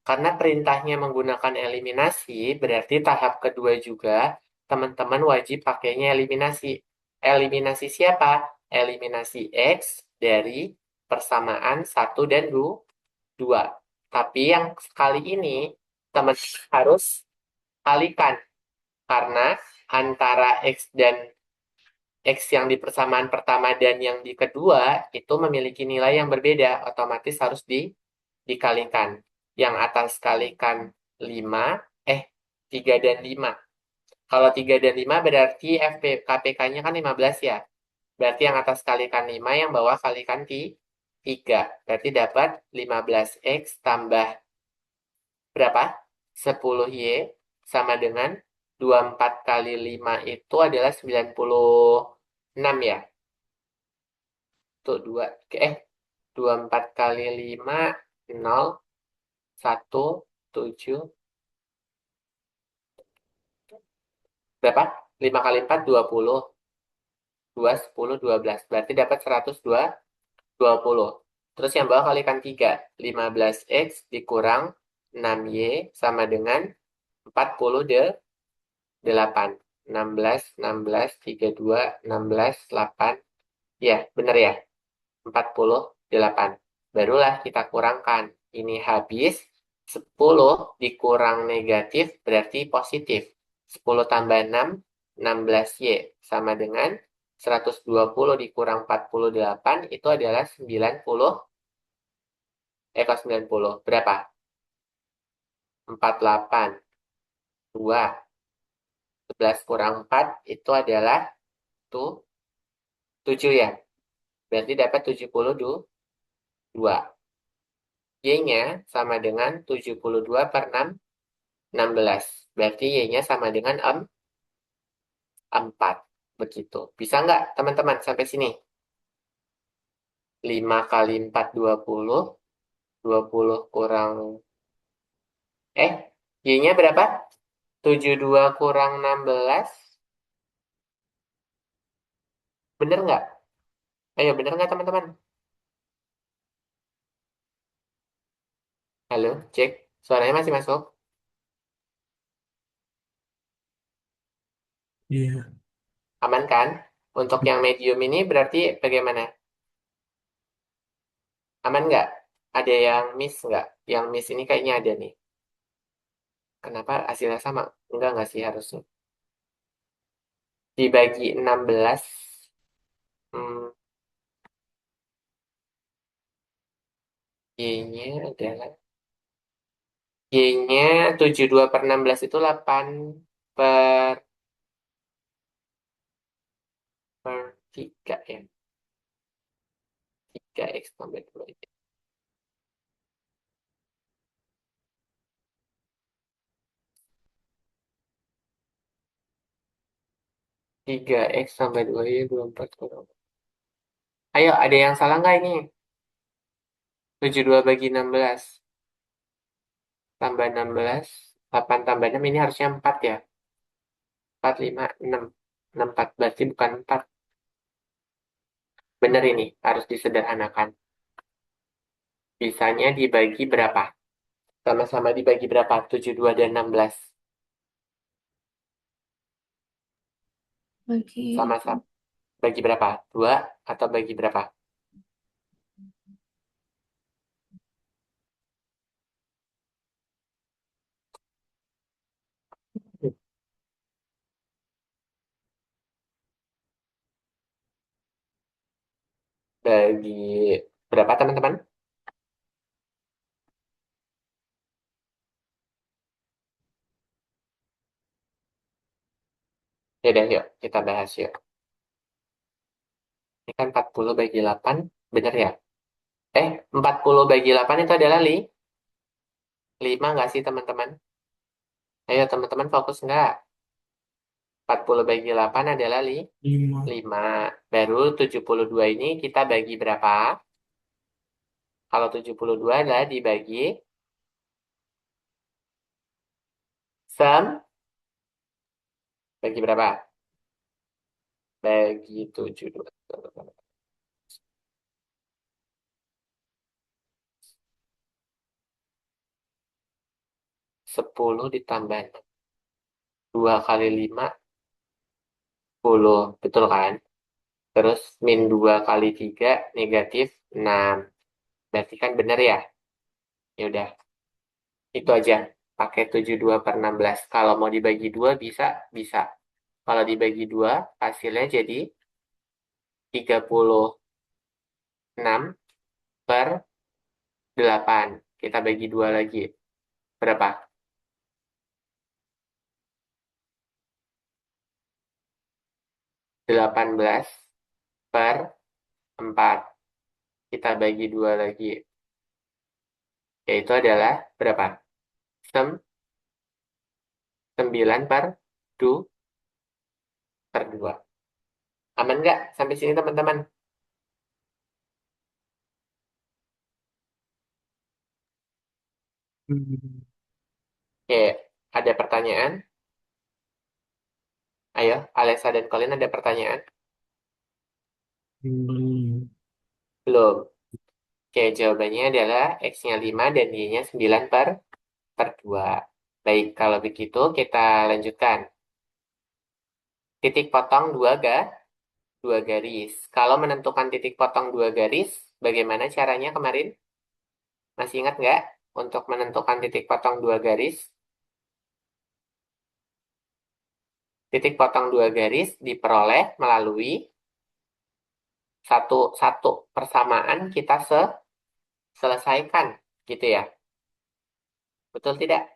Karena perintahnya menggunakan eliminasi, berarti tahap kedua juga teman-teman wajib pakainya eliminasi. Eliminasi siapa? Eliminasi X dari persamaan 1 dan 2. Tapi yang sekali ini teman-teman harus kalikan. Karena antara X dan X yang di persamaan pertama dan yang di kedua itu memiliki nilai yang berbeda. Otomatis harus dikalikan. Yang atas kalikan 5, 3 dan 5. Kalau 3 dan 5 berarti KPK-nya kan 15 ya. Berarti yang atas kalikan 5, yang bawah kalikan 3. Berarti dapat 15X tambah berapa? 10Y sama dengan 24 kali 5 itu adalah 96 ya. Tuh 24 kali 5, 0, 1, 7, berapa? 5 kali 4, 20. 2, 10, 12. Berarti dapat 120. Terus yang bawah kalikan 3. 15X dikurang 6Y sama dengan 48. 16, 16, 32, 16, 8. Ya, benar ya. 48. Barulah kita kurangkan. Ini habis. 10 dikurang negatif berarti positif. 10 tambah 6, 16Y. Sama dengan 120 dikurang 48 itu adalah 90. Kok 90? Berapa? 48. 2. 11 kurang 4 itu adalah tuh 7 ya. Berarti dapat 72. Y-nya sama dengan 72 per 6, 16. Berarti Y-nya sama dengan 4. Begitu. Bisa nggak teman-teman sampai sini? 5 kali 4, 20. 20 kurang... Y-nya berapa? 72 kurang 16. Bener nggak? Ayo, bener nggak teman-teman? Halo, cek. Suaranya masih masuk? Iya. Aman kan? Untuk yang medium ini berarti bagaimana? Aman nggak? Ada yang miss nggak? Yang miss ini kayaknya ada nih. Kenapa hasilnya sama? Enggak sih harusnya. Dibagi 16, hmm, Y-nya adalah Y-nya 72 per 16 itu 8 per, 3 ya. 3X tambah 2. 3X tambah 2 ya 24 kurang. Ayo, ada yang salah nggak ini? 72 bagi 16. Tambah 16. 8 tambah 6 ini harusnya 4 ya. 4, 5, 6. 6, 4. Berarti bukan 4. Bener ini. Harus disederhanakan. Bisanya dibagi berapa? Sama-sama dibagi berapa? 72 dan 16. Bagi Sama-sama. Bagi berapa? 2 atau bagi berapa? Bagi berapa teman-teman? Ya udah yuk kita bahas yuk. Ini kan 40 bagi 8. Bener ya? 40 bagi 8 itu adalah 5 nggak sih teman-teman? Ayo teman-teman fokus nggak? 40 bagi 8 adalah 5. 5. Baru 72 ini kita bagi berapa? Kalau 72 adalah dibagi sem. Bagi berapa? Bagi 72. 10 ditambah 2 kali 5, 10. Betul kan? Terus min 2 kali 3, negatif 6. Berarti kan benar ya? Ya udah, itu aja. Pakai 72 per 16. Kalau mau dibagi 2 bisa, bisa. Kalau dibagi 2, hasilnya jadi 36 per 8. Kita bagi 2 lagi. Berapa? 18 per 4. Kita bagi 2 lagi. Yaitu adalah berapa? 9 per 2 per 2. Aman nggak sampai sini teman-teman? Hmm. Oke, ada pertanyaan? Ayo, Alessa dan Colin ada pertanyaan? Belum. Belum. Oke, jawabannya adalah X-nya 5 dan Y-nya 9 per 2. Baik, kalau begitu kita lanjutkan. Titik potong 2 garis. Kalau menentukan titik potong 2 garis, bagaimana caranya kemarin? Masih ingat nggak? Untuk menentukan titik potong 2 garis, titik potong 2 garis diperoleh melalui satu persamaan kita selesaikan, gitu ya. Betul tidak?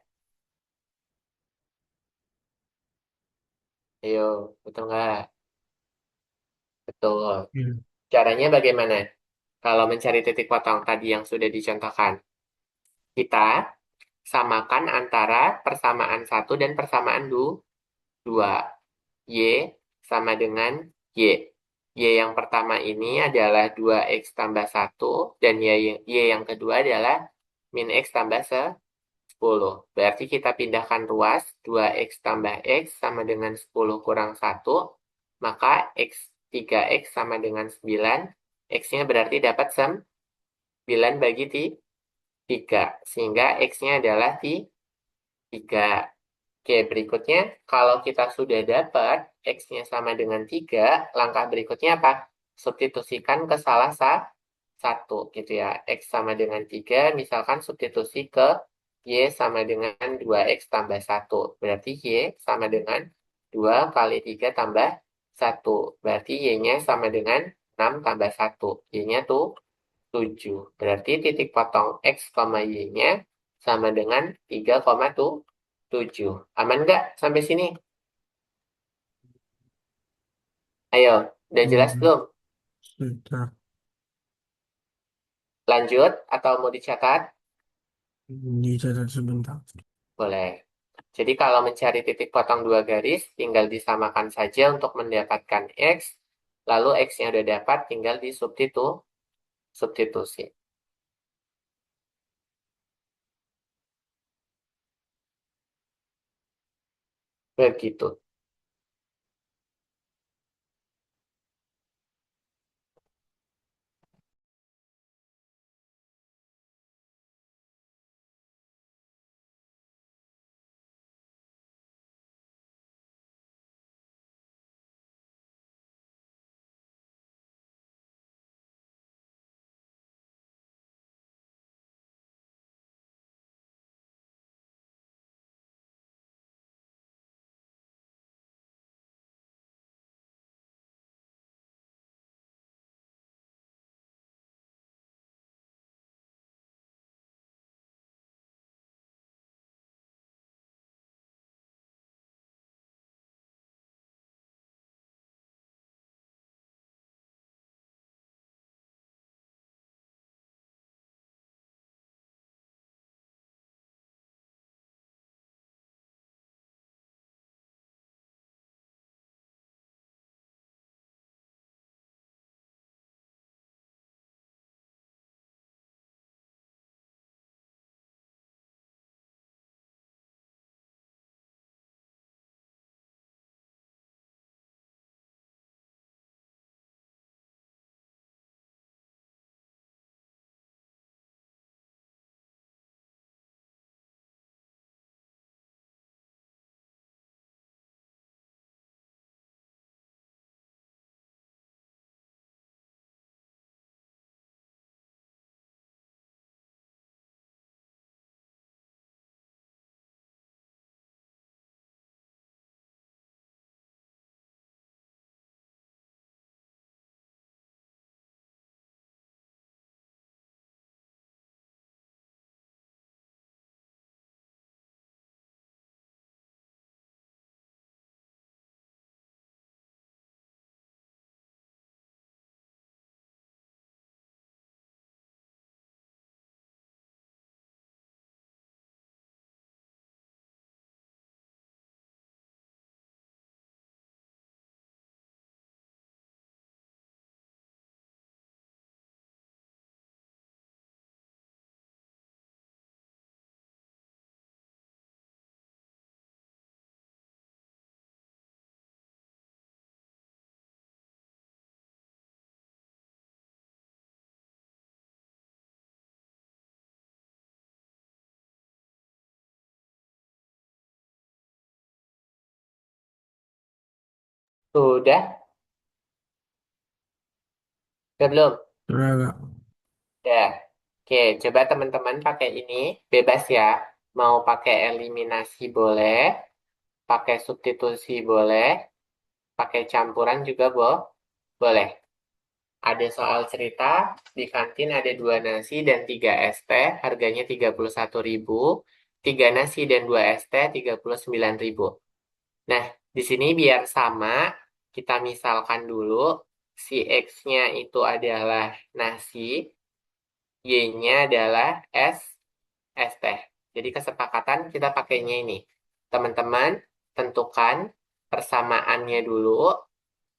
Ayo, betul nggak? Betul. Ya. Caranya bagaimana? Kalau mencari titik potong tadi yang sudah dicontohkan, kita samakan antara persamaan satu dan persamaan 2. Y sama dengan Y. Y yang pertama ini adalah 2X tambah 1, dan Y yang kedua adalah min X tambah 10. Berarti kita pindahkan ruas, 2X tambah X sama dengan 10 kurang 1, maka 3X sama dengan 9. X-nya berarti dapat 9 bagi 3. Sehingga X-nya adalah 3. Oke, berikutnya kalau kita sudah dapat X-nya sama dengan 3, langkah berikutnya apa? Substitusikan ke salah satu gitu ya. X sama dengan 3, misalkan substitusi ke Y sama dengan 2X tambah 1. Berarti Y sama dengan 2 kali 3 tambah 1. Berarti Y-nya sama dengan 6 tambah 1. Y-nya tuh 7. Berarti titik potong X, Y-nya sama dengan 3,7. Aman nggak sampai sini? Ayo, udah jelas Hmm, belum? sudah. Lanjut atau mau dicatat? Dicatat sebentar. Boleh. Jadi kalau mencari titik potong dua garis, tinggal disamakan saja untuk mendapatkan X. Lalu X-nya udah dapat, tinggal substitusi. Begitu. Sudah? Sudah belum? Sudah Kak. Ya. Oke, coba teman-teman pakai ini. Bebas ya. Mau pakai eliminasi boleh, pakai substitusi boleh, pakai campuran juga boleh. Ada soal cerita, di kantin ada 2 nasi dan 3 es teh, harganya 31.000. 3 nasi dan 2 es teh, 39.000. Nah, di sini biar sama, kita misalkan dulu, si X-nya itu adalah nasi, Y-nya adalah es teh. Jadi kesepakatan kita pakainya ini. Teman-teman, tentukan persamaannya dulu,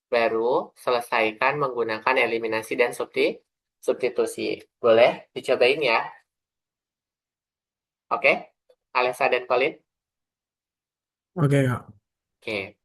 baru selesaikan menggunakan eliminasi dan substitusi. Boleh dicobain ya? Oke? Alessa dan Colin? Oke Kak. Oke.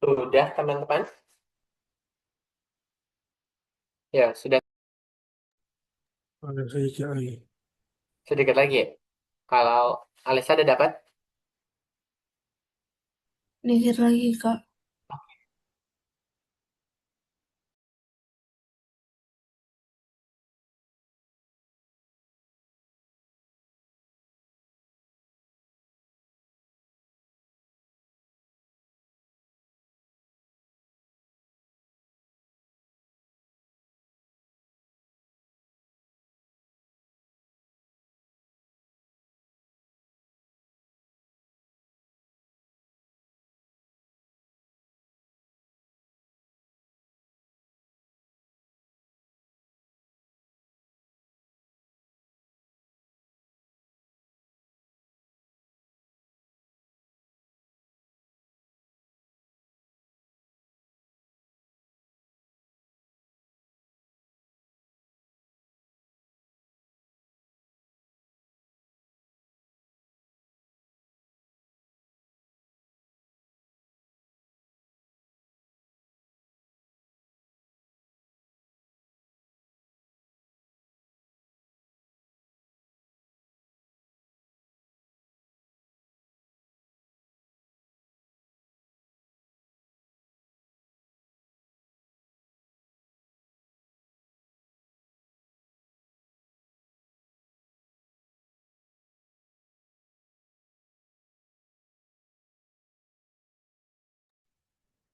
Sudah, teman-teman? Ya, sudah Ada sedikit lagi. sedikit lagi. Kalau Alisa ada dapat? Dikit lagi, Kak.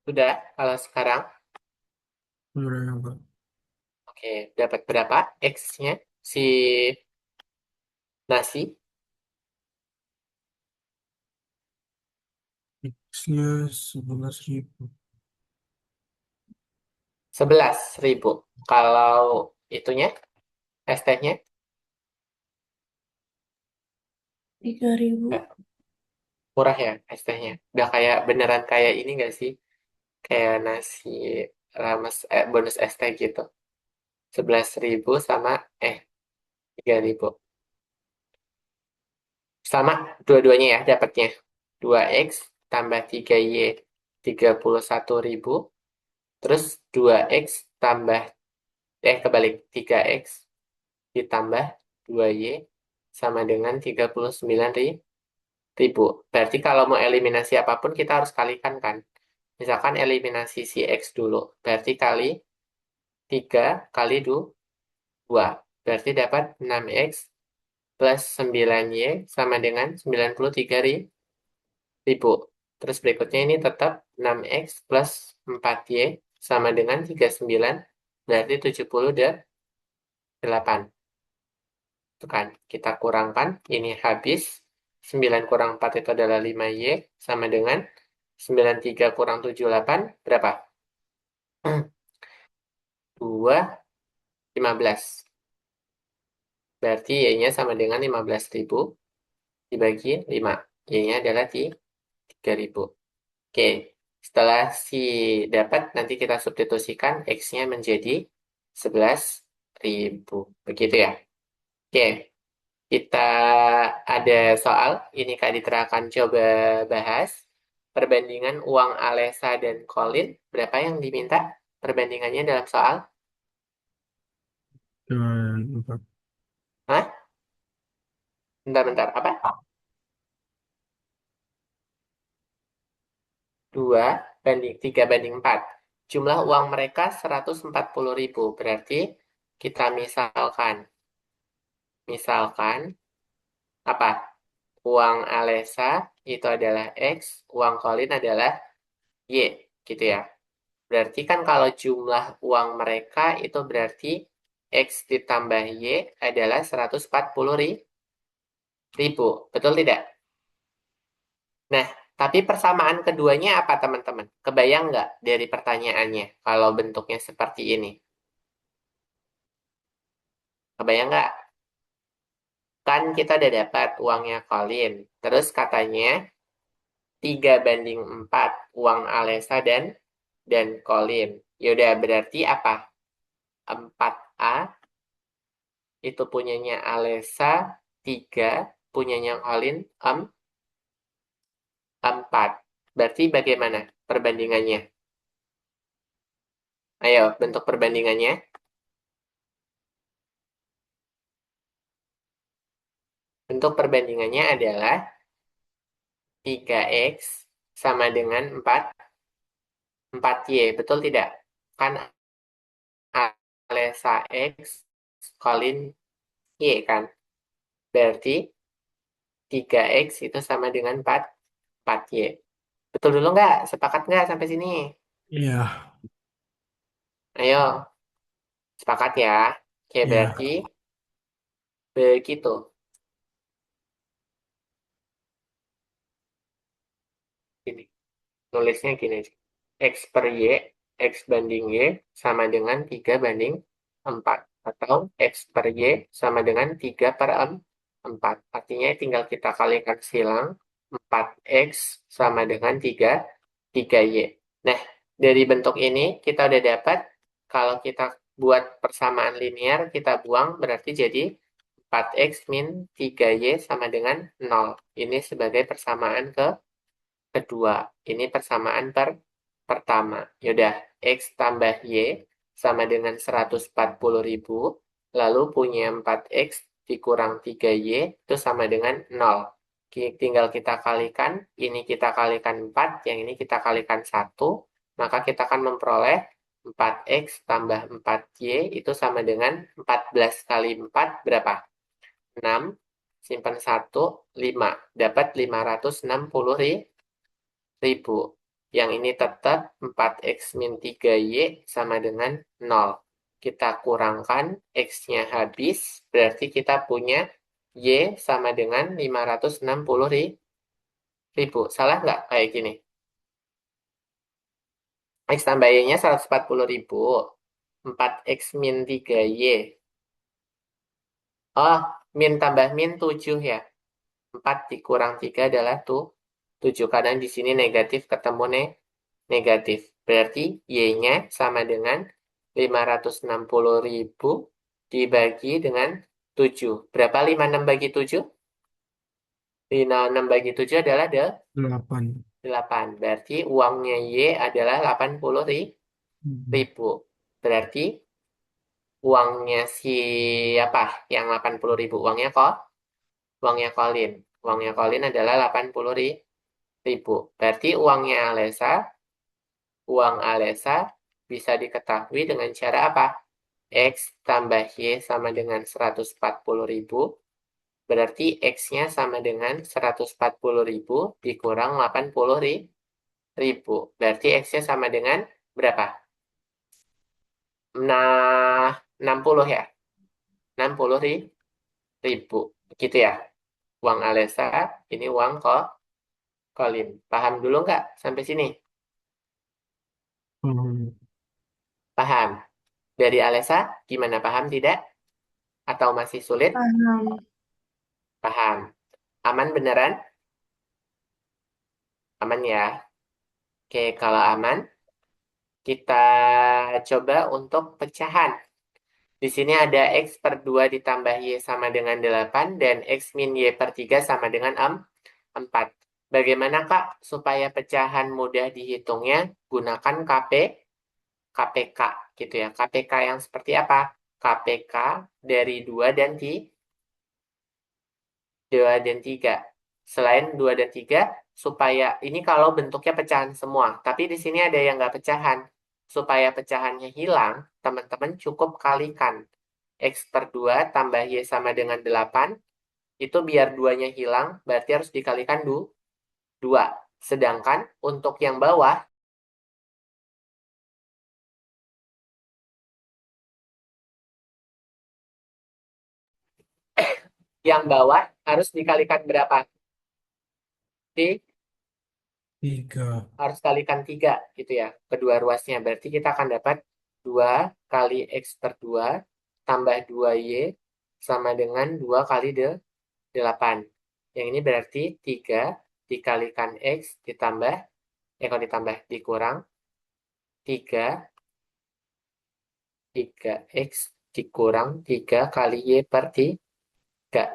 Sudah, kalau sekarang. Sudah ya, Pak. Oke, dapat berapa X-nya? Si nasi? X-nya 11.000. 11.000. Kalau itunya, ST-nya? 3.000. Murah ya ST-nya. Udah kayak beneran kayak ini nggak sih? Kayak nasi rames bonus ST gitu. 11.000 sama 3.000. Sama dua-duanya ya dapatnya. 2X tambah 3Y 31.000. Terus 2X tambah kebalik 3X ditambah 2Y sama dengan 39.000. Berarti kalau mau eliminasi apapun kita harus kalikan kan. Misalkan eliminasi si X dulu. Berarti kali 3 kali 2. Berarti dapat 6X plus 9Y sama dengan 93.000. Terus berikutnya ini tetap 6X plus 4Y sama dengan 39. Berarti 78. Itu kan. Kita kurangkan. Ini habis. 9 kurang 4 itu adalah 5Y. Sama dengan 93 kurang 78. Berapa? 2, 15. Berarti Y-nya sama dengan 15.000 dibagi 5. Y-nya adalah 3.000. Oke. Setelah si dapat, nanti kita substitusikan X-nya menjadi 11.000. Begitu ya. Oke. Kita ada soal. Ini Kak Ditra akan coba bahas. Perbandingan uang Alessa dan Colin. Berapa yang diminta perbandingannya dalam soal? Dan 4. Hah? Bentar-bentar. Apa? 2 banding 3 banding 4. Jumlah uang mereka 140.000. Berarti kita misalkan apa? Uang Alessa itu adalah X, uang Colin adalah Y, gitu ya. Berarti kan kalau jumlah uang mereka itu berarti X ditambah Y adalah 140.000. Betul tidak? Nah, tapi persamaan keduanya apa teman-teman? Kebayang nggak dari pertanyaannya kalau bentuknya seperti ini? Kebayang nggak? Kan kita udah dapat uangnya Colin. Terus katanya 3 banding 4 uang Alessa dan Colin. Yaudah berarti apa? 4A itu punyanya Alessa, 3 punyanya Colin, 4. Berarti bagaimana perbandingannya? Ayo, bentuk perbandingannya. Bentuk perbandingannya adalah 3x sama dengan 4y. Betul tidak? Kan Alesa X, Colin Y kan? Berarti 3x itu sama dengan 4y. Betul dulu nggak? Sepakat nggak sampai sini? Iya, Ayo, sepakat ya. Oke, iya, berarti begitu. Gini, nulisnya gini aja. X per Y, X banding Y sama dengan 3 banding 4. Atau X per Y sama dengan 3 per 4. Artinya tinggal kita kalikan silang. 4x sama dengan 3y. Nah, dari bentuk ini kita udah dapat kalau kita buat persamaan linear, kita buang berarti jadi 4x min 3y sama dengan 0. Ini sebagai persamaan kedua. Ini persamaan pertama. Yaudah, x tambah y sama dengan 140.000. Lalu punya 4x dikurang 3y itu sama dengan 0. Tinggal kita kalikan, ini kita kalikan 4, yang ini kita kalikan 1. Maka kita akan memperoleh 4x tambah 4y itu sama dengan 14 kali 4 berapa? 6. Simpan 1, 5. Dapat 560.000. Yang ini tetap 4x min 3y sama dengan 0. Kita kurangkan x-nya habis, berarti kita punya y sama dengan 560.000. Salah nggak kayak gini? X tambah y-nya 140.000. 4x min 3y. Oh, min tambah min 7 ya. 4 dikurang 3 adalah 7. Karena di sini negatif ketemu negatif. Berarti Y-nya sama dengan 560.000 dibagi dengan 7. Berapa 56 bagi 7? 56 bagi 7 adalah 8. 8. Berarti uangnya Y adalah 80.000. Berarti uangnya siapa yang 80.000? Uangnya Colin. Uangnya Colin adalah 80.000. Berarti uang Alesa bisa diketahui dengan cara apa? X tambah Y sama dengan 140.000. Berarti X-nya sama dengan 140.000 dikurang 80.000. Berarti X-nya sama dengan berapa? Nah, 60 ya? 60.000. Gitu ya? Uang Alesa, ini uang Colin. Paham dulu nggak sampai sini? Hmm. Paham? Dari Alesa, gimana paham tidak? Atau masih sulit? Paham. Paham. Aman beneran? Aman ya? Oke, kalau aman, kita coba untuk pecahan. Di sini ada X per 2 ditambah Y sama dengan 8 dan X min Y per 3 sama dengan 4. Bagaimana Kak supaya pecahan mudah dihitungnya? Gunakan KPK gitu ya. KPK yang seperti apa? KPK dari 2 dan 3. Selain 2 dan 3, supaya ini kalau bentuknya pecahan semua. Tapi di sini ada yang nggak pecahan. Supaya pecahannya hilang, teman-teman cukup kalikan. X per 2 tambah Y sama dengan 8. Itu biar 2-nya hilang, berarti harus dikalikan 2. Sedangkan untuk yang bawah, harus dikalikan berapa? Di harus kalikan 3 gitu ya, kedua ruasnya. Berarti kita akan dapat 2 kali X per 2 tambah 2Y sama dengan 2 kali 8. Yang ini berarti 3 dikalikan X ditambah, kalau ditambah dikurang 3x dikurang 3 kali Y per 3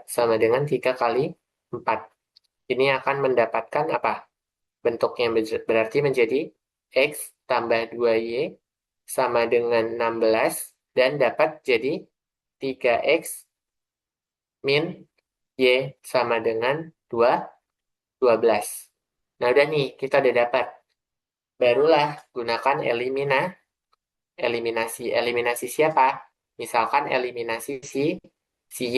sama dengan 3 kali 4. Ini akan mendapatkan apa? Bentuknya berarti menjadi X tambah 2Y sama dengan 16 dan dapat jadi 3X min Y sama dengan 12. Nah, udah nih, kita udah dapat. Barulah gunakan eliminasi. Eliminasi siapa? Misalkan eliminasi si Y,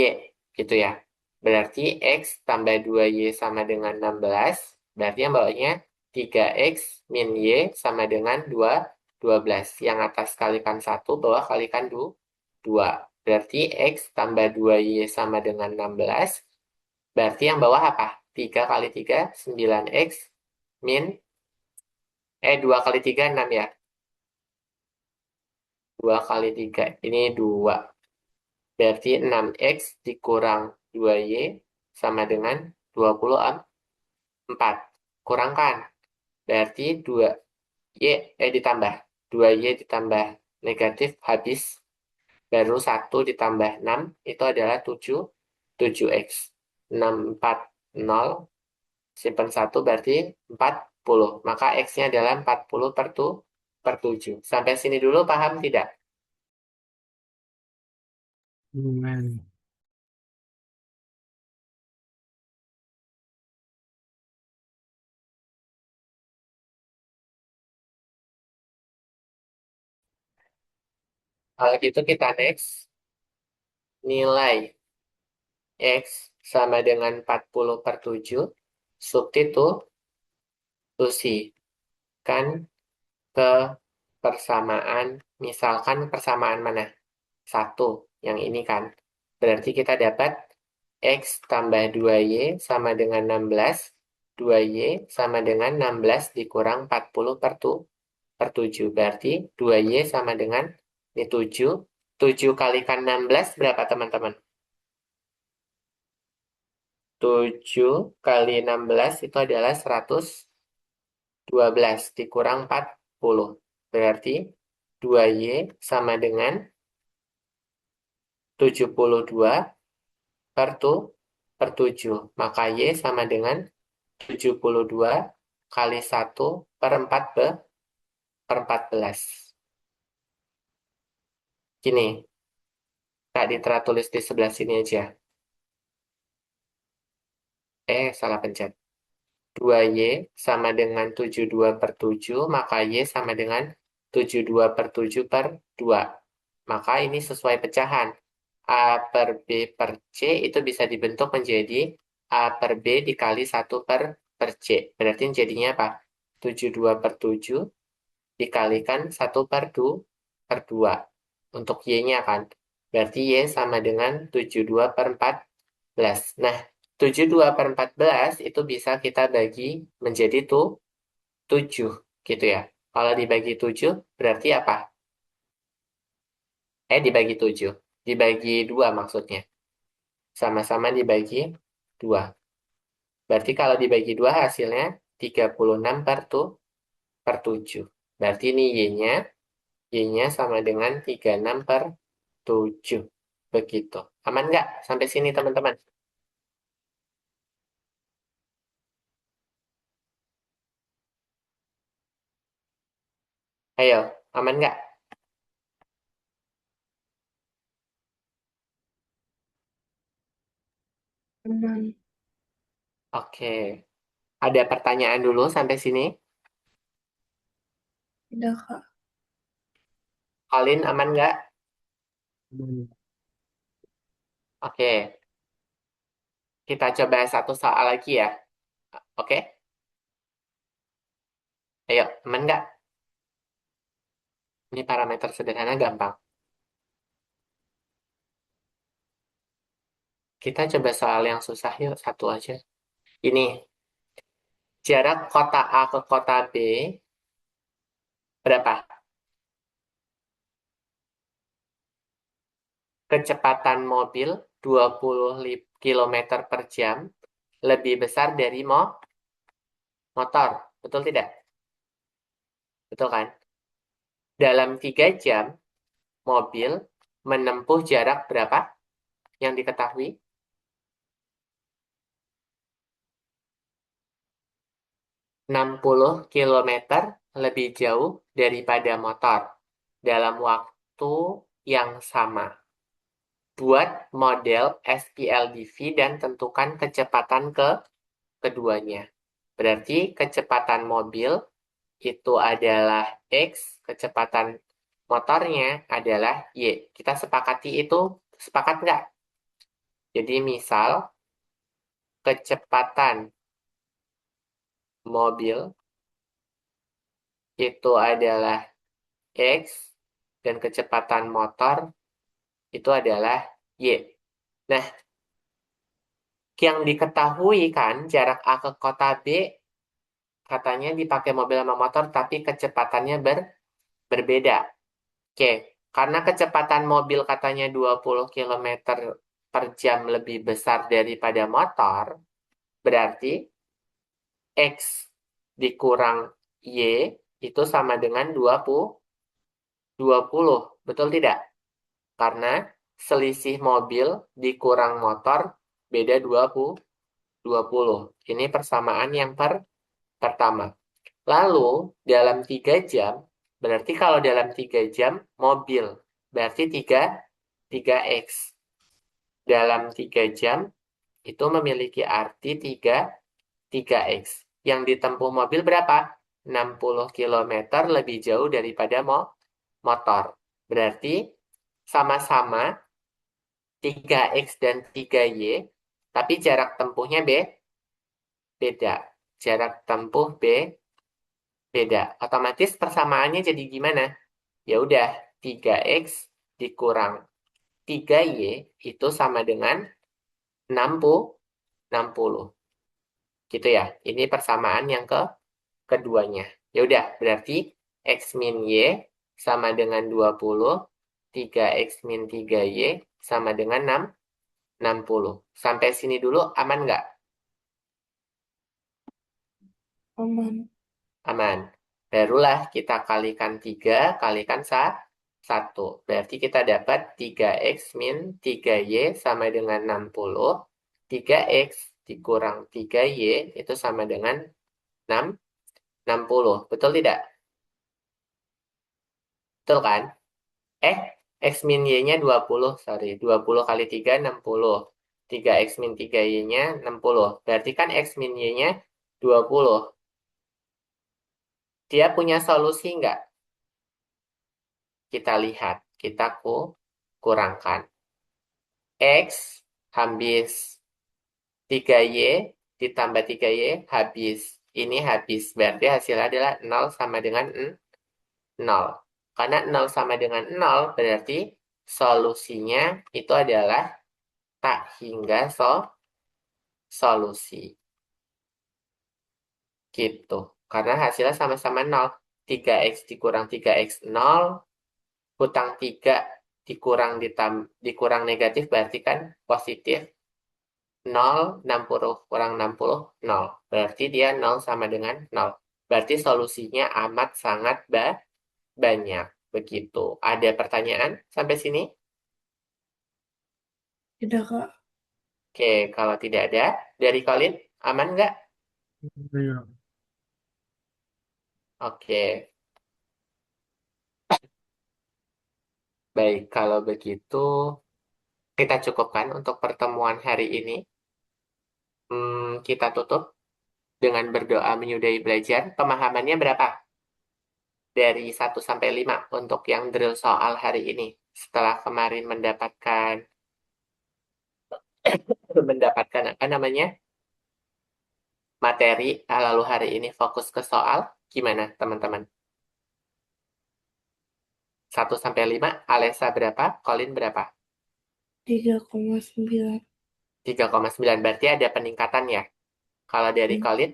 gitu ya. Berarti X tambah 2Y sama dengan 16. Berarti yang bawahnya 3X min Y sama dengan 12. Yang atas kalikan 1, bawah kalikan 2. Berarti X tambah 2Y sama dengan 16. Berarti yang bawah apa? 3 kali 3, 9X min, 2 kali 3, 6 ya. 2 kali 3, ini 2. Berarti 6X dikurang 2Y sama dengan 24. Kurangkan. Berarti 2Y ditambah. 2Y ditambah negatif habis. Baru 1 ditambah 6 itu adalah 7X. 6, 4, 0. Simpan 1 berarti 40. Maka X-nya adalah 40 per 7. Sampai sini dulu paham tidak? Amen. Kalau gitu kita next. Nilai X sama dengan 40 per 7. Substitusikan ke persamaan. Misalkan persamaan mana? 1. Yang ini kan. Berarti kita dapat X tambah 2Y sama dengan 16. 2Y sama dengan 16 dikurang 40 per 7. Berarti 2Y sama dengan ini 7. 7 kalikan 16 berapa teman-teman? 7 kali 16 itu adalah 112 dikurang 40. Berarti 2Y sama dengan 72 per 7. Maka Y sama dengan 72 kali 1 per 14. Gini, tak ditertulis di sebelah sini aja. Salah pencet. 2Y sama dengan 72 per 7, maka Y sama dengan 72 per 7 per 2. Maka ini sesuai pecahan. A per B per C itu bisa dibentuk menjadi A per B dikali 1 per C. Berarti jadinya apa? 72 per 7 dikalikan 1 per 2. Untuk Y-nya kan. Berarti Y sama dengan 72 per 14. Nah, 72 per 14 itu bisa kita bagi menjadi 7, gitu ya. Kalau dibagi 7, berarti apa? Dibagi 7. Dibagi 2 maksudnya. Sama-sama dibagi 2. Berarti kalau dibagi 2 hasilnya 36 per 7. Berarti ini Y-nya. Y-nya sama dengan 36 per 7. Begitu. Aman nggak? Sampai sini teman-teman. Ayo, aman nggak? Aman. Oke. Ada pertanyaan dulu sampai sini? Tidak, Kak. Colin, aman nggak? Amen. Oke. Kita coba satu soal lagi ya. Oke? Ayo, aman nggak? Ini parameter sederhana gampang. Kita coba soal yang susah yuk, satu aja. Ini, jarak kota A ke kota B berapa? Kecepatan mobil 20 km per jam lebih besar dari motor. Betul tidak? Betul kan? Dalam 3 jam, mobil menempuh jarak berapa yang diketahui? 60 km lebih jauh daripada motor dalam waktu yang sama. Buat model SPLDV dan tentukan kecepatan keduanya. Berarti kecepatan mobil itu adalah X, kecepatan motornya adalah Y. Kita sepakati itu, sepakat nggak? Jadi misal kecepatan mobil itu adalah X dan kecepatan motor itu adalah Y. Nah, yang diketahui kan jarak A ke kota B katanya dipakai mobil sama motor tapi kecepatannya berbeda. Oke, karena kecepatan mobil katanya 20 km per jam lebih besar daripada motor, berarti X dikurang Y itu sama dengan 20. Betul tidak? Karena selisih mobil dikurang motor beda 20. Ini persamaan yang pertama. Lalu, dalam 3 jam, berarti kalau dalam 3 jam, mobil. Berarti 3x. Dalam 3 jam, itu memiliki arti 3x. Yang ditempuh mobil berapa? 60 km lebih jauh daripada motor. Berarti sama-sama 3x dan 3y, tapi jarak tempuhnya beda. Jarak tempuh beda. Otomatis persamaannya jadi gimana? Ya udah, 3x dikurang 3y itu sama dengan 60. Gitu ya. Ini persamaan yang keduanya. Ya udah, berarti x min y sama dengan 20, 3x min 3y sama dengan 60. Sampai sini dulu aman nggak? Aman. Aman. Barulah kita kalikan 3, kalikan 1. Berarti kita dapat 3x min 3y sama dengan 60. 3x dikurang 3y itu sama dengan 60. Betul tidak? Betul kan? X min y-nya 20, sorry. 20 kali 3, 60. 3x min 3y-nya 60. Berarti kan x min y-nya 20. Dia punya solusi nggak? Kita lihat. Kita kurangkan. X habis 3y ditambah 3y habis. Ini habis. Berarti hasilnya adalah 0 sama dengan 0. Karena 0 sama dengan 0 berarti solusinya itu adalah tak hingga solusi. Gitu. Karena hasilnya sama-sama 0. 3x dikurang 3x 0. Hutang 3 dikurang negatif berarti kan positif. 0, 60 kurang 60, 0. Berarti dia 0 sama dengan 0. Berarti solusinya amat sangat banyak. Begitu. Ada pertanyaan sampai sini? Tidak, Kak. Oke, kalau tidak ada, dari Colin, aman nggak? Iya. Oke, baik. Kalau begitu, kita cukupkan untuk pertemuan hari ini. Kita tutup dengan berdoa menyudahi belajar. Pemahamannya berapa? Dari 1 sampai 5 untuk yang drill soal hari ini. Setelah kemarin mendapatkan apa namanya? Materi, lalu hari ini fokus ke soal. Gimana, teman-teman? 1 sampai 5, Alessa berapa? Colin berapa? 3,9. 3,9. Berarti ada peningkatan ya. Kalau dari Colin,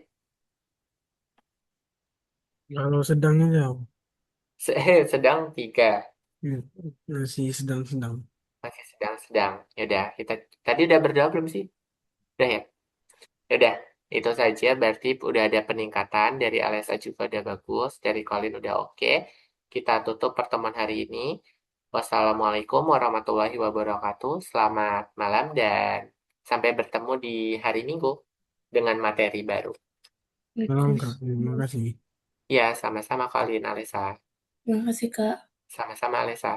Kalau sedangnya jauh. sedang 3. Hmm, masih sedang-sedang. Masih sedang-sedang. Yaudah, kita tadi udah berdoa belum sih? Udah ya? Yaudah, itu saja. Berarti udah ada peningkatan. Dari Alessa juga udah bagus. Dari Colin udah oke. Kita tutup pertemuan hari ini. Wassalamualaikum warahmatullahi wabarakatuh. Selamat malam dan sampai bertemu di hari Minggu dengan materi baru. Belum, Terus, Kak. Terima kasih. Ya, sama-sama Kak Alisa. makasih Kak. Sama-sama Alisa.